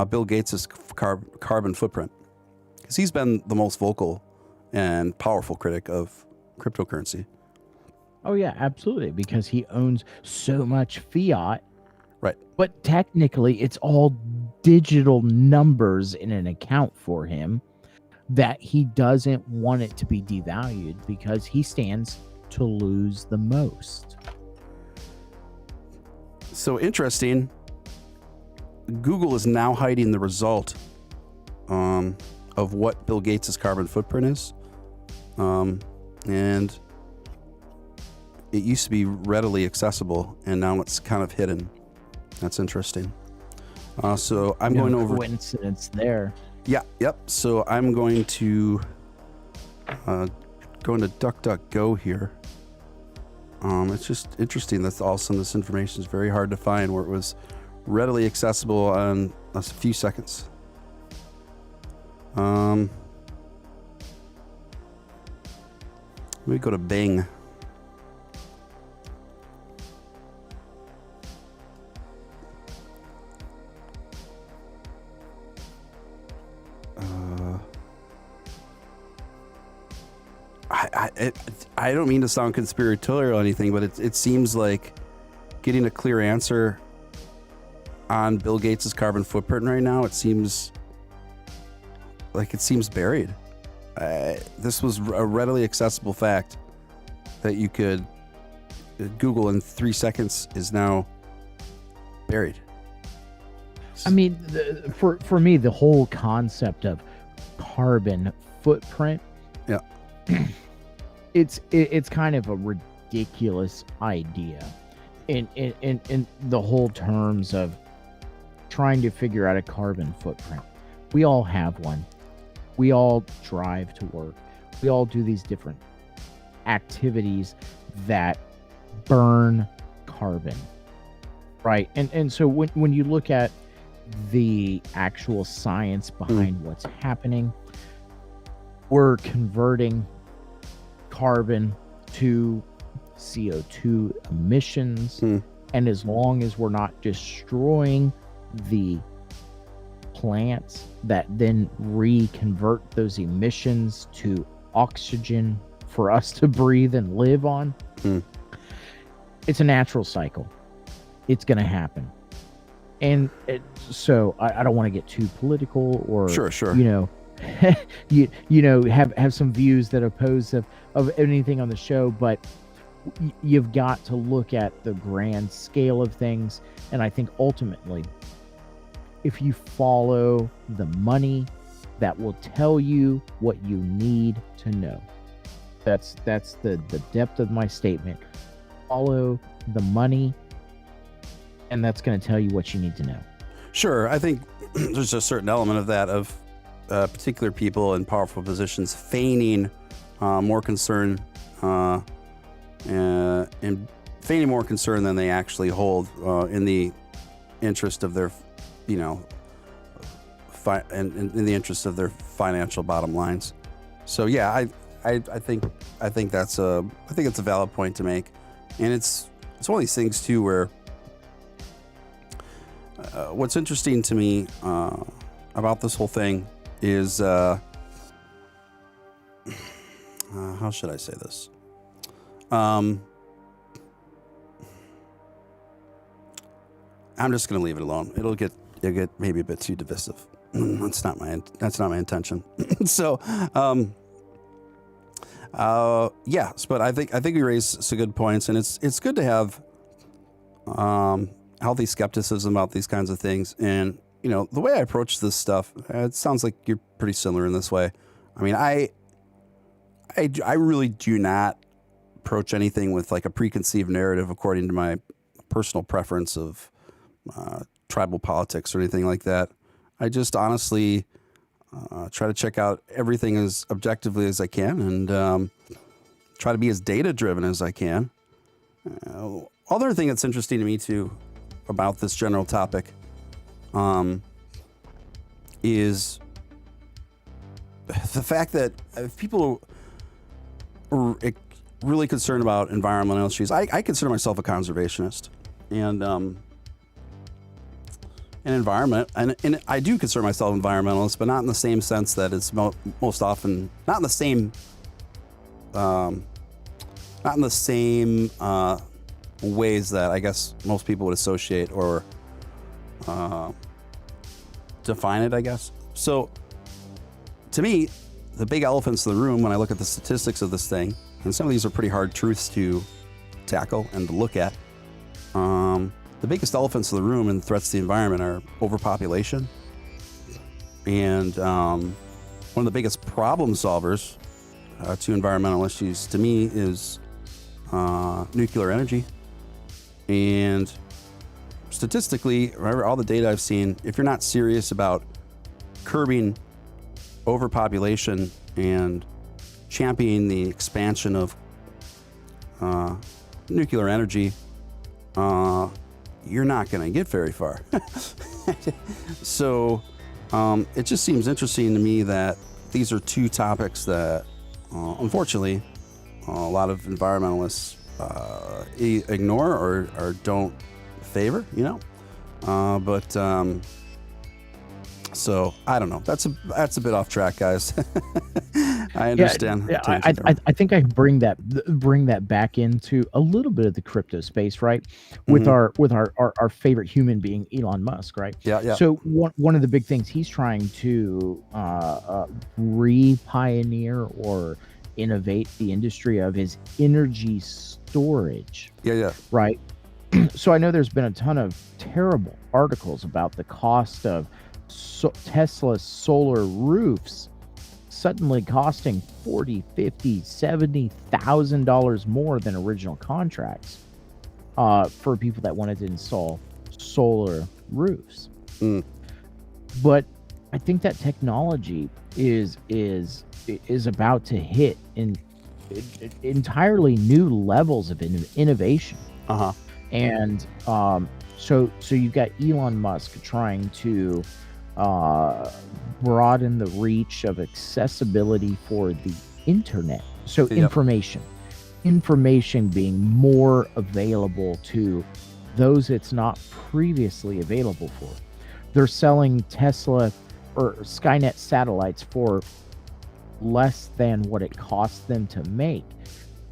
A: Bill Gates' carbon footprint, because he's been the most vocal and powerful critic of cryptocurrency.
B: Oh yeah, absolutely, because he owns so much fiat.
A: Right.
B: But technically, it's all digital numbers in an account for him that he doesn't want it to be devalued because he stands to lose the most.
A: So interesting. Google is now hiding the result of what Bill Gates' carbon footprint is. And it used to be readily accessible, and now it's kind of hidden. That's interesting. So I'm going over...
B: coincidence there.
A: Yeah, yep. So I'm going to go into DuckDuckGo here. It's just interesting that all of a sudden this information is very hard to find where it was readily accessible in a few seconds. Let me go to Bing. I don't mean to sound conspiratorial or anything, but it seems like getting a clear answer on Bill Gates' carbon footprint right now, it seems buried. This was a readily accessible fact that you could Google in 3 seconds is now buried.
B: I mean, for me, the whole concept of carbon footprint,
A: yeah,
B: it's kind of a ridiculous idea in the whole terms of trying to figure out a carbon footprint. We all have one. We all drive to work. We all do these different activities that burn carbon, right? And so when you look at the actual science behind what's happening, we're converting carbon to CO2 emissions. And as long as we're not destroying the plants that then reconvert those emissions to oxygen for us to breathe and live on, it's a natural cycle. It's going to happen. And so I don't want to get too political or,
A: sure.
B: you know, have some views that oppose of anything on the show, but you've got to look at the grand scale of things. And I think ultimately, if you follow the money, that will tell you what you need to know. That's the depth of my statement. Follow the money, and that's going to tell you what you need to know.
A: Sure. I think there's a certain element of that, of particular people in powerful positions feigning more concern and feigning more concern than they actually hold in the interest of their, in the interest of their financial bottom lines. So yeah, I think it's a valid point to make, and it's one of these things too where what's interesting to me about this whole thing is how should I say this? I'm just going to leave it alone. It'll get maybe a bit too divisive. That's not my intention. So, yes, but I think we raised some good points, and it's good to have healthy skepticism about these kinds of things. And the way I approach this stuff, it sounds like you're pretty similar in this way. I mean, I really do not approach anything with like a preconceived narrative according to my personal preference of tribal politics or anything like that. I just honestly try to check out everything as objectively as I can and try to be as data-driven as I can. Other thing that's interesting to me, too, about this general topic is the fact that if people are really concerned about environmental issues, I consider myself a conservationist. And an environment, and I do consider myself environmentalist, but not in the same sense that it's most often not in the same ways that I guess most people would associate or define it, I guess. So to me, the big elephants in the room when I look at the statistics of this thing, and some of these are pretty hard truths to tackle and to look at, the biggest elephants in the room and threats to the environment are overpopulation. And one of the biggest problem solvers to environmental issues to me is nuclear energy. And statistically, remember all the data I've seen, if you're not serious about curbing overpopulation and championing the expansion of nuclear energy, you're not going to get very far. So it just seems interesting to me that these are two topics that, unfortunately, a lot of environmentalists ignore or don't favor, you know. So I don't know. That's a bit off track, guys. I understand.
B: Yeah, I think I bring that back into a little bit of the crypto space, right? With our favorite human being, Elon Musk, right?
A: Yeah.
B: So one of the big things he's trying to re-pioneer or innovate the industry of is energy storage.
A: Yeah.
B: Right. So I know there's been a ton of terrible articles about the cost of Tesla's solar roofs suddenly costing $40,000, $50,000, $70,000 more than original contracts for people that wanted to install solar roofs. But I think that technology is about to hit in entirely new levels of innovation. And so you've got Elon Musk trying to broaden the reach of accessibility for the internet. So information being more available to those it's not previously available for. They're selling Tesla or Skynet satellites for less than what it costs them to make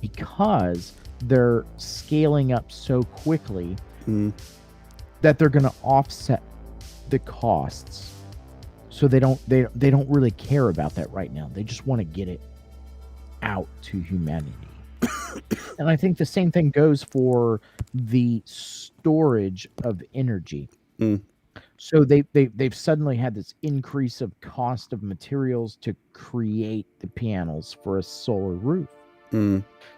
B: because they're scaling up so quickly that they're going to offset the costs. So they don't really care about that right now. They just want to get it out to humanity. And I think the same thing goes for the storage of energy. So they've suddenly had this increase of cost of materials to create the panels for a solar roof.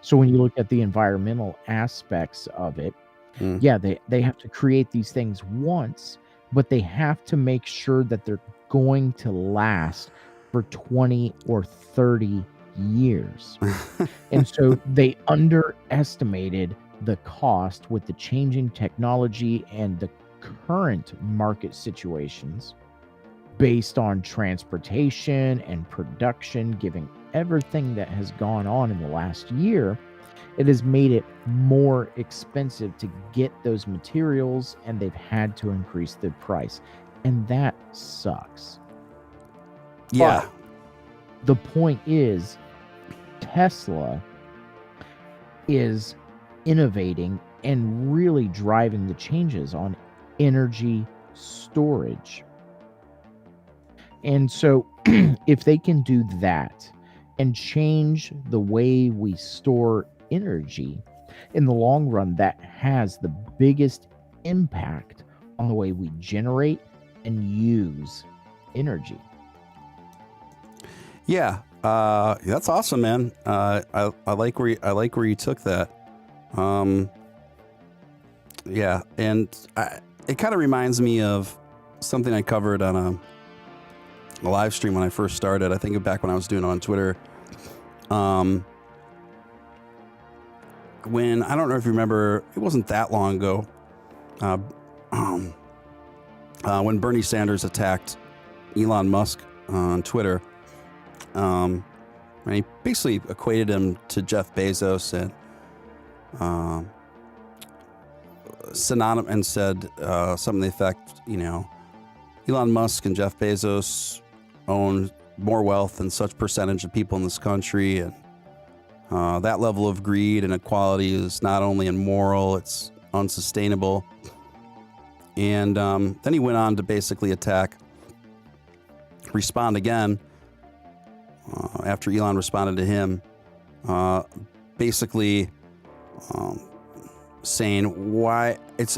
B: So when you look at the environmental aspects of it, they have to create these things once, but they have to make sure that they're going to last for 20 or 30 years. And so they underestimated the cost with the changing technology and the current market situations based on transportation and production, given everything that has gone on in the last year. It has made it more expensive to get those materials, and they've had to increase the price. And that sucks.
A: Yeah.
B: But the point is, Tesla is innovating and really driving the changes on energy storage. And so if they can do that and change the way we store energy, in the long run, that has the biggest impact on the way we generate and use energy.
A: Yeah, that's awesome, man. I like where you took that. Yeah, and it kind of reminds me of something I covered on a live stream when I first started. I think back when I was doing it on Twitter. When, I don't know if you remember, it wasn't that long ago, when Bernie Sanders attacked Elon Musk on Twitter, and he basically equated him to Jeff Bezos and synonymous, and said something to the effect, you know, Elon Musk and Jeff Bezos own more wealth than such percentage of people in this country, and that level of greed and inequality is not only immoral, it's unsustainable. And then he went on to basically respond again after Elon responded to him, basically saying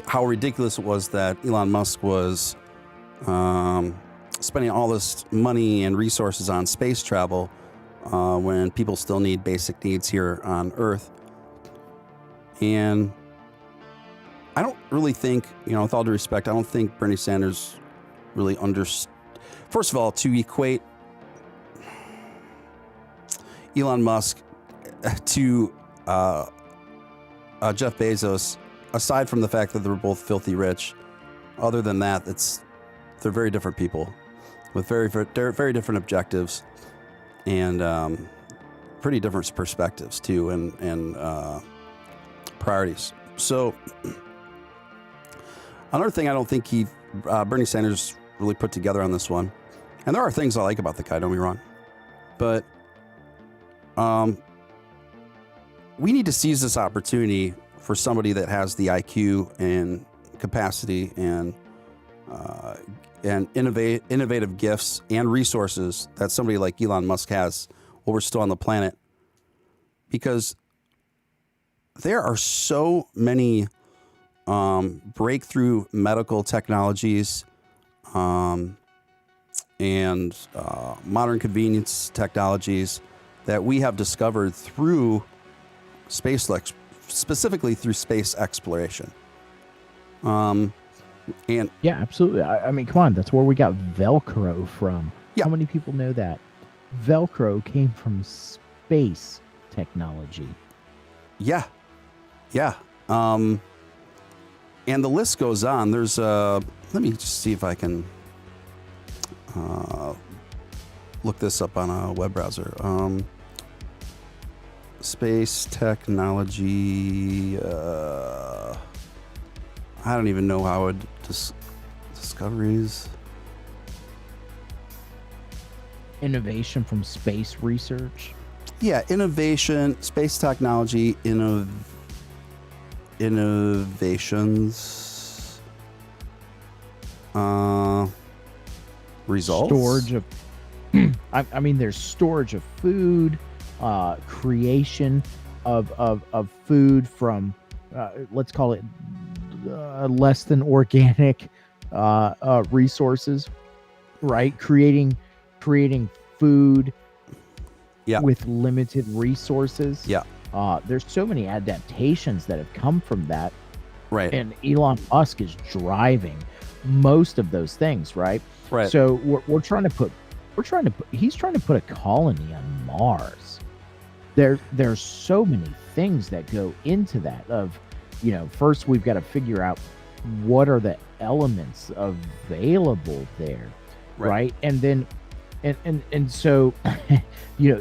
A: how ridiculous it was that Elon Musk was spending all this money and resources on space travel when people still need basic needs here on Earth. And I don't really think, with all due respect, I don't think Bernie Sanders really understood. First of all, to equate Elon Musk to Jeff Bezos, aside from the fact that they're both filthy rich, other than that, they're very different people with very different objectives and pretty different perspectives too, and priorities. So another thing I don't think Bernie Sanders really put together on this one, and there are things I like about the guy, don't be wrong, but we need to seize this opportunity for somebody that has the IQ and capacity and innovative gifts and resources that somebody like Elon Musk has while we're still on the planet, because there are so many breakthrough medical technologies and modern convenience technologies that we have discovered through specifically through space exploration. And
B: yeah, absolutely. I mean, come on, that's where we got Velcro from.
A: Yeah.
B: How many people know that? Velcro came from space technology.
A: Yeah. And the list goes on. There's let me just see if I can look this up on a web browser. Space technology. I don't even know how it discoveries.
B: Innovation from space research.
A: Yeah, innovation, space technology, innovations. Results.
B: Storage of. I mean, there's storage of food, creation of food from, let's call it less than organic resources, right? Creating food with limited resources.
A: Yeah.
B: There's so many adaptations that have come from that.
A: Right.
B: And Elon Musk is driving most of those things, right?
A: Right.
B: So he's trying to put a colony on Mars. There's so many things that go into that of, first we've got to figure out what are the elements available there. Right. And then, and so,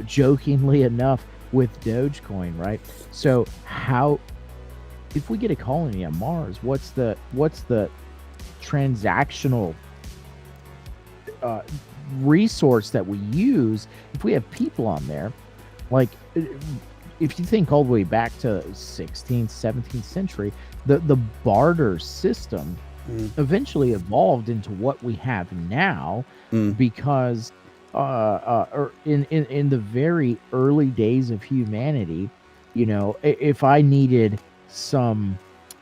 B: jokingly enough with DOGECOIN, right? So if we get a colony on Mars, what's the transactional resource that we use if we have people on there? Like, if you think all the way back to 16th, 17th century, the barter system eventually evolved into what we have now, because in the very early days of humanity, if I needed some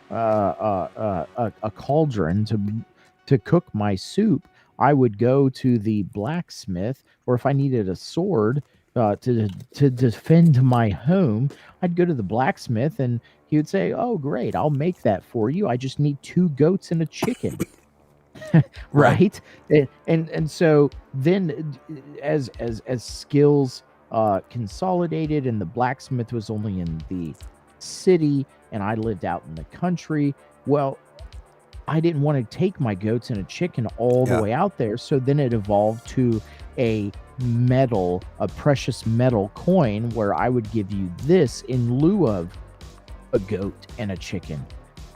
B: a cauldron to cook my soup, I would go to the blacksmith, or if I needed a sword to defend my home, I'd go to the blacksmith, and he would say, "Oh, great, I'll make that for you. I just need 2 goats and a chicken." Right? And so then, as skills consolidated, and the blacksmith was only in the city, and I lived out in the country, well, I didn't want to take my goats and a chicken all the way out there. So then it evolved to a precious metal coin, where I would give you this in lieu of a goat and a chicken.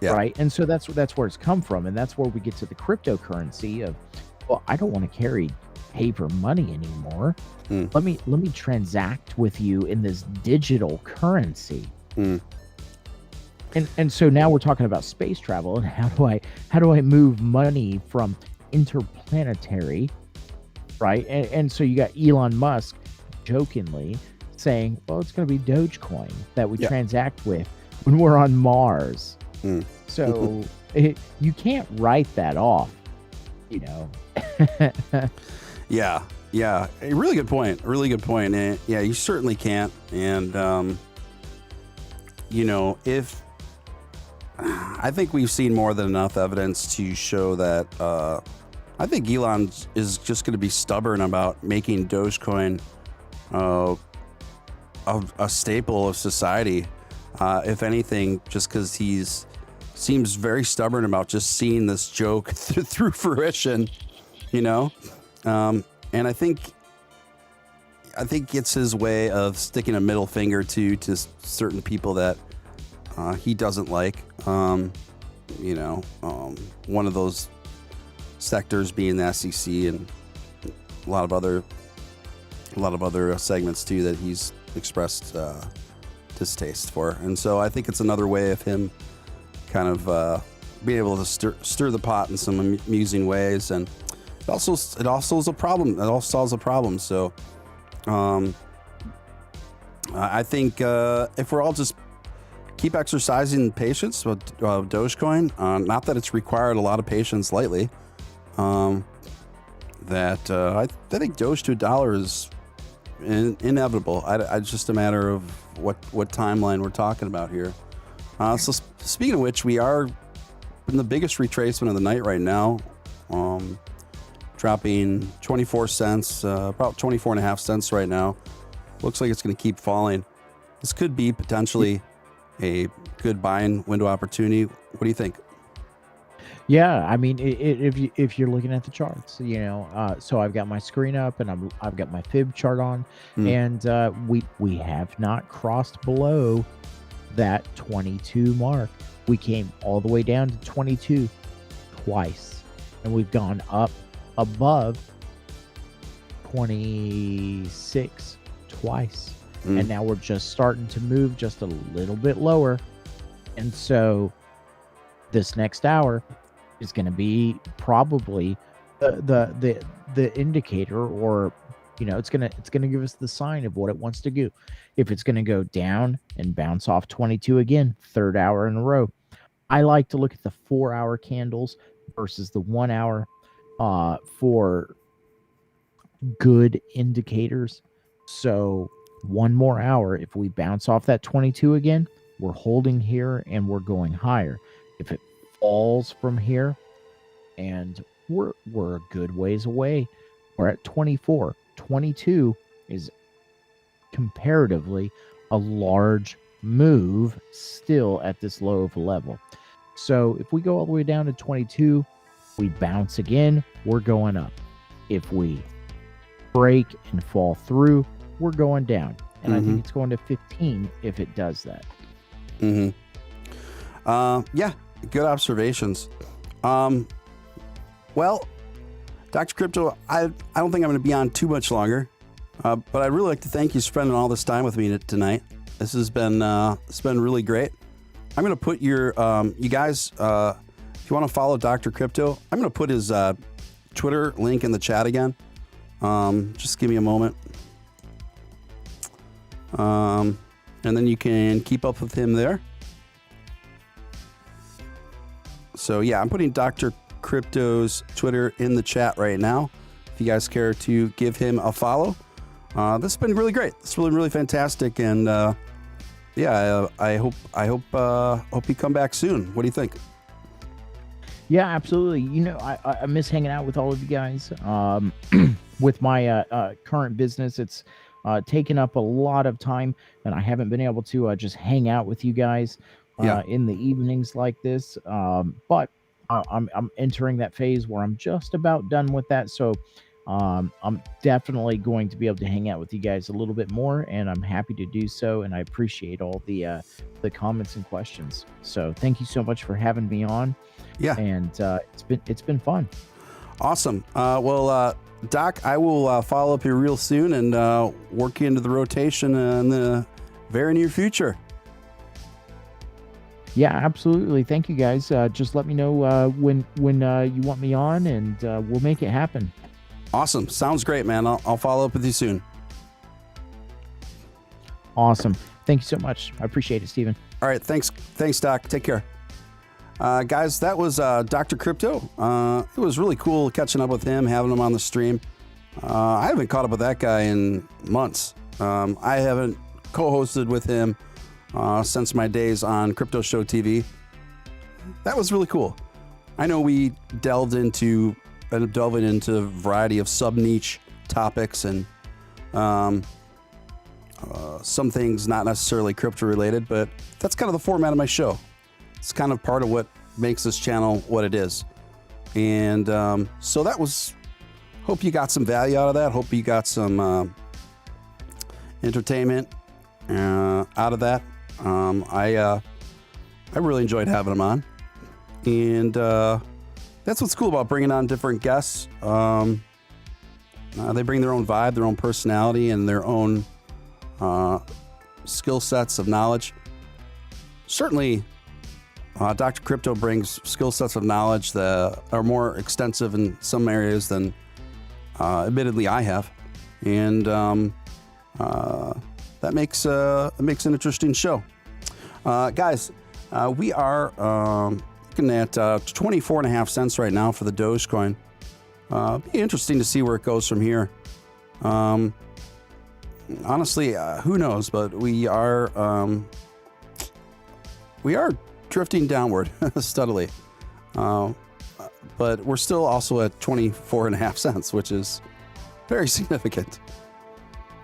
B: Right. And so that's where it's come from. And that's where we get to the cryptocurrency of well, I don't want to carry paper money anymore.
A: Mm.
B: Let me transact with you in this digital currency.
A: Mm.
B: And so now we're talking about space travel and how do I move money from interplanetary, right? And so you got Elon Musk jokingly saying, well, it's going to be Dogecoin that we transact with when we're on Mars.
A: Mm.
B: So you can't write that off, you know.
A: Yeah, a really good point. And yeah, you certainly can't. And you know, if I think we've seen more than enough evidence to show that I think Elon is just going to be stubborn about making Dogecoin a staple of society. If anything, just because he's seems very stubborn about just seeing this joke through fruition, you know. And I think it's his way of sticking a middle finger to certain people that he doesn't like. You know, one of those sectors being the SEC and a lot of other segments too that he's expressed distaste for. And so I think it's another way of him kind of being able to stir the pot in some amusing ways. And it also is a problem. It also solves a problem. So I think if we're all just keep exercising patience with Dogecoin, not that it's required a lot of patience lately, that I think Doge to $1 is inevitable. It's just a matter of what timeline we're talking about here. So speaking of which, we are in the biggest retracement of the night right now, dropping 24 cents, about 24 and a half cents right now. Looks like it's going to keep falling. This could be potentially a good buying window opportunity. What do you think?
B: Yeah, I mean, if you're looking at the charts, you know, so I've got my screen up and I've got my fib chart on, and we have not crossed below that 22 mark. We came all the way down to 22 twice, and we've gone up above 26 twice, and now we're just starting to move just a little bit lower. And so this next hour is going to be probably the indicator, or you know, it's gonna give us the sign of what it wants to do. If it's going to go down and bounce off 22 again, third hour in a row. I like to look at the 4-hour candles versus the 1 hour for good indicators. So one more hour, if we bounce off that 22 again, we're holding here and we're going higher. If it falls from here, and we're a good ways away, we're at 24. 22 is comparatively a large move still at this low of a level. So if we go all the way down to 22, we bounce again, we're going up. If we break and fall through, we're going down. And I think it's going to 15 if it does that.
A: Yeah, good observations. Well, Dr. Crypto, I don't think I'm going to be on too much longer, but I'd really like to thank you for spending all this time with me tonight. This has been it's been really great. I'm going to put your you guys, if you want to follow Dr. Crypto, I'm going to put his Twitter link in the chat again. Just give me a moment. And then you can keep up with him there. So yeah, I'm putting Dr. Crypto's Twitter in the chat right now. If you guys care to give him a follow. This has been really great. It's really, really fantastic. And yeah, I hope you come back soon. What do you think?
B: Yeah, absolutely. You know, I miss hanging out with all of you guys. With my current business, it's taken up a lot of time, and I haven't been able to just hang out with you guys in the evenings like this. But I'm entering that phase where I'm just about done with that. So I'm definitely going to be able to hang out with you guys a little bit more, and I'm happy to do so. And I appreciate all the comments and questions. So thank you so much for having me on.
A: Yeah,
B: and it's been fun.
A: Awesome. Well, Doc, I will follow up here real soon and work you into the rotation in the very near future.
B: Yeah, absolutely. Thank you, guys. Just let me know when you want me on, and we'll make it happen.
A: Awesome. Sounds great, man. I'll follow up with you soon.
B: Awesome. Thank you so much. I appreciate it, Steven.
A: All right. Thanks, Doc. Take care. Guys, that was Dr. Crypto. It was really cool catching up with him, having him on the stream. I haven't caught up with that guy in months. I haven't co-hosted with him since my days on Crypto Show TV. That was really cool. I know we delving into a variety of sub-niche topics and some things not necessarily crypto related, but that's kind of the format of my show. It's kind of part of what makes this channel what it is. And so that was, hope you got some value out of that. Hope you got some entertainment out of that. I really enjoyed having them on. And that's what's cool about bringing on different guests. They bring their own vibe, their own personality, and their own skill sets of knowledge. Certainly, Dr. Crypto brings skill sets of knowledge that are more extensive in some areas than admittedly I have. And that makes an interesting show. Guys, we are looking at 24 and a half cents right now for the DOGECOIN. Be interesting to see where it goes from here. Honestly, who knows? But we are drifting downward steadily. But we're still also at 24 and a half cents, which is very significant.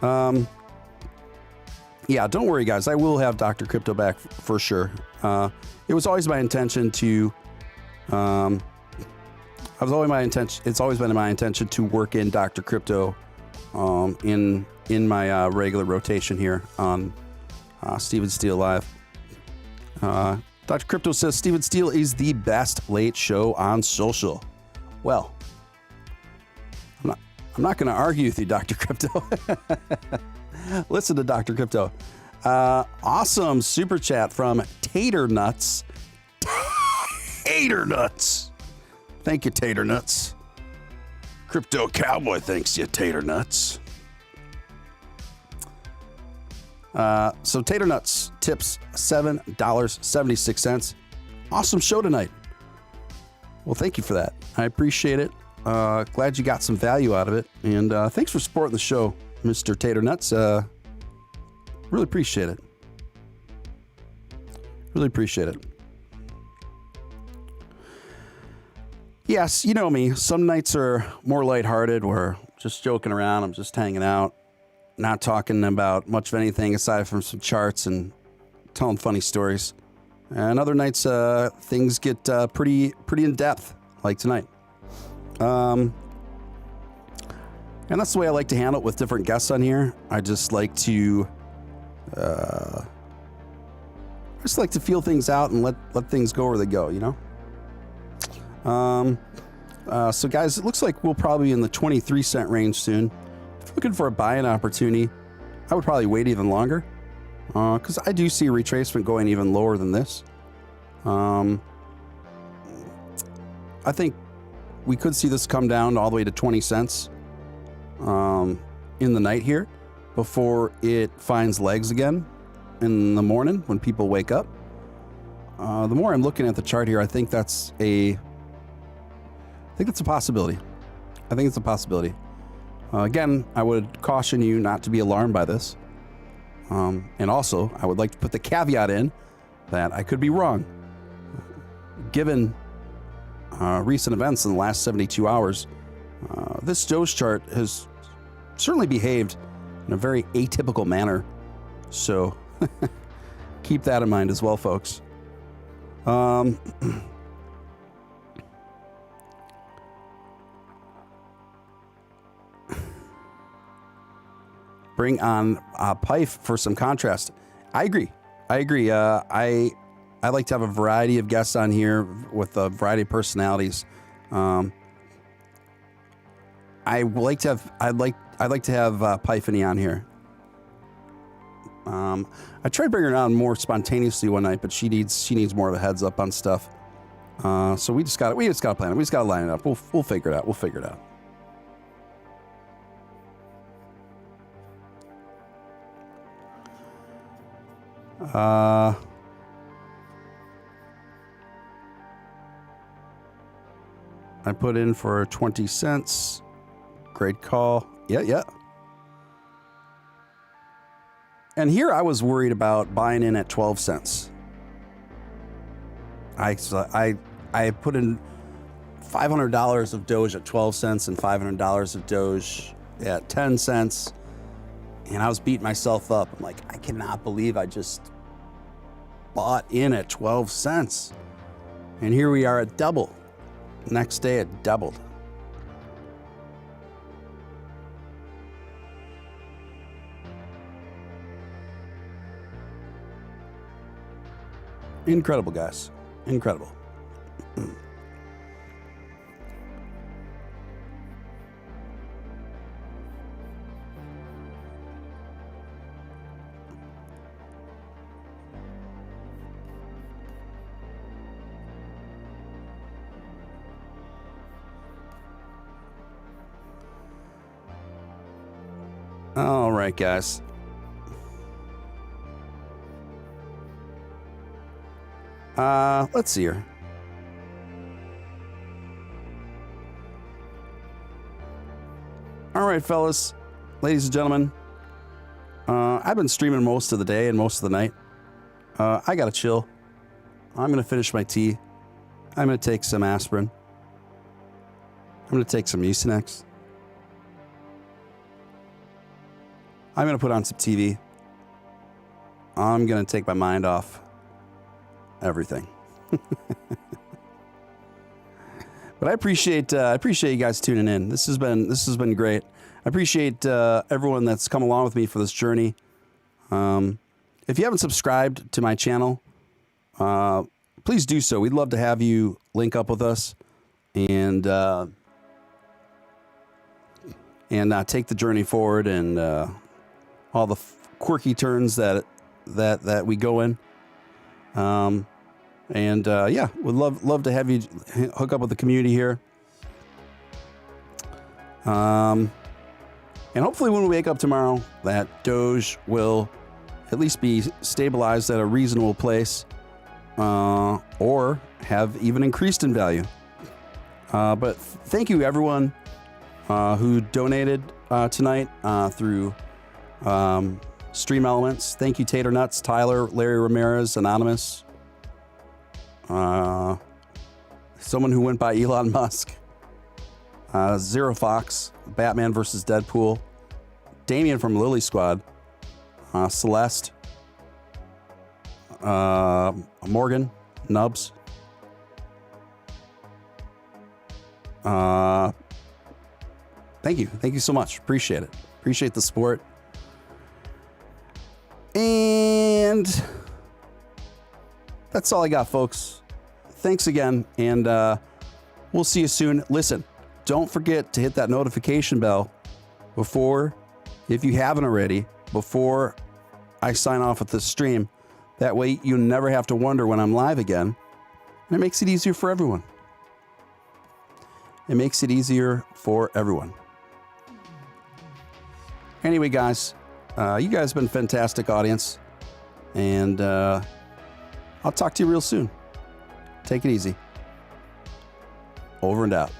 A: Yeah, don't worry, guys. I will have Dr. Crypto back for sure. It was always my intention to. It's always been my intention to work in Dr. Crypto in my regular rotation here on Steven Steele Live. Dr. Crypto says Steven Steele is the best late show on social. Well, I'm not going to argue with you, Dr. Crypto. Listen to Dr. Crypto. Awesome super chat from Tater Nuts. Tater Nuts. Thank you, Tater Nuts. Crypto Cowboy thanks you, Tater Nuts. So Tater Nuts tips $7.76. Awesome show tonight. Well, thank you for that. I appreciate it. Glad you got some value out of it. And thanks for supporting the show, Mr. Tater Nuts. Really appreciate it. Really appreciate it. Yes, you know me. Some nights are more lighthearted. We're just joking around. I'm just hanging out. Not talking about much of anything aside from some charts and telling funny stories. And other nights, things get pretty in depth, like tonight. And that's the way I like to handle it with different guests on here. I just like to, feel things out and let things go where they go, you know. So guys, it looks like we'll probably be in the 23 cent range soon. If you're looking for a buy-in opportunity, I would probably wait even longer, because I do see retracement going even lower than this. I think we could see this come down all the way to 20 cents in the night here before it finds legs again in the morning when people wake up. The more I'm looking at the chart here, I think that's a possibility. I think it's a possibility. Again, I would caution you not to be alarmed by this. And also, I would like to put the caveat in that I could be wrong. Given recent events in the last 72 hours, this Doge chart has certainly behaved in a very atypical manner. So keep that in mind as well, folks. Bring on Pife for some contrast. I agree. I like to have a variety of guests on here with a variety of personalities. I'd like to have Pythony on here. I tried bringing her on more spontaneously one night, but she needs more of a heads up on stuff. So we just got to plan it. We just got to line it up. We'll figure it out. We'll figure it out. I put in for 20 cents. Great call. Yeah. And here I was worried about buying in at 12 cents. I put in $500 of Doge at 12 cents and $500 of Doge at 10 cents. And I was beating myself up. I'm like, I cannot believe I just bought in at 12 cents. And here we are at double. Next day it doubled. Incredible, guys. Incredible. All right, guys. Let's see here. All right, fellas, ladies and gentlemen. I've been streaming most of the day and most of the night. I gotta chill. I'm gonna finish my tea. I'm gonna take some aspirin. I'm gonna take some Mucinex. I'm going to put on some TV. I'm going to take my mind off everything. But I appreciate you guys tuning in. This has been great. I appreciate everyone that's come along with me for this journey. If you haven't subscribed to my channel, please do so. We'd love to have you link up with us and take the journey forward and all the quirky turns that we go in. Yeah, would love to have you hook up with the community here. And hopefully when we wake up tomorrow, that Doge will at least be stabilized at a reasonable place, or have even increased in value. But thank you everyone who donated tonight through Stream Elements. Thank you, Tater Nuts, Tyler, Larry Ramirez, Anonymous, someone who went by Elon Musk, Zero Fox, Batman versus Deadpool, Damien from Lily Squad, Celeste, Morgan, Nubs, thank you so much. Appreciate it. Appreciate the support. And that's all I got, folks. Thanks again, and we'll see you soon. Listen, don't forget to hit that notification bell if you haven't already, before I sign off with this stream. That way you never have to wonder when I'm live again, and it makes it easier for everyone. It makes it easier for everyone. Anyway, guys, you guys have been a fantastic audience, and I'll talk to you real soon. Take it easy. Over and out.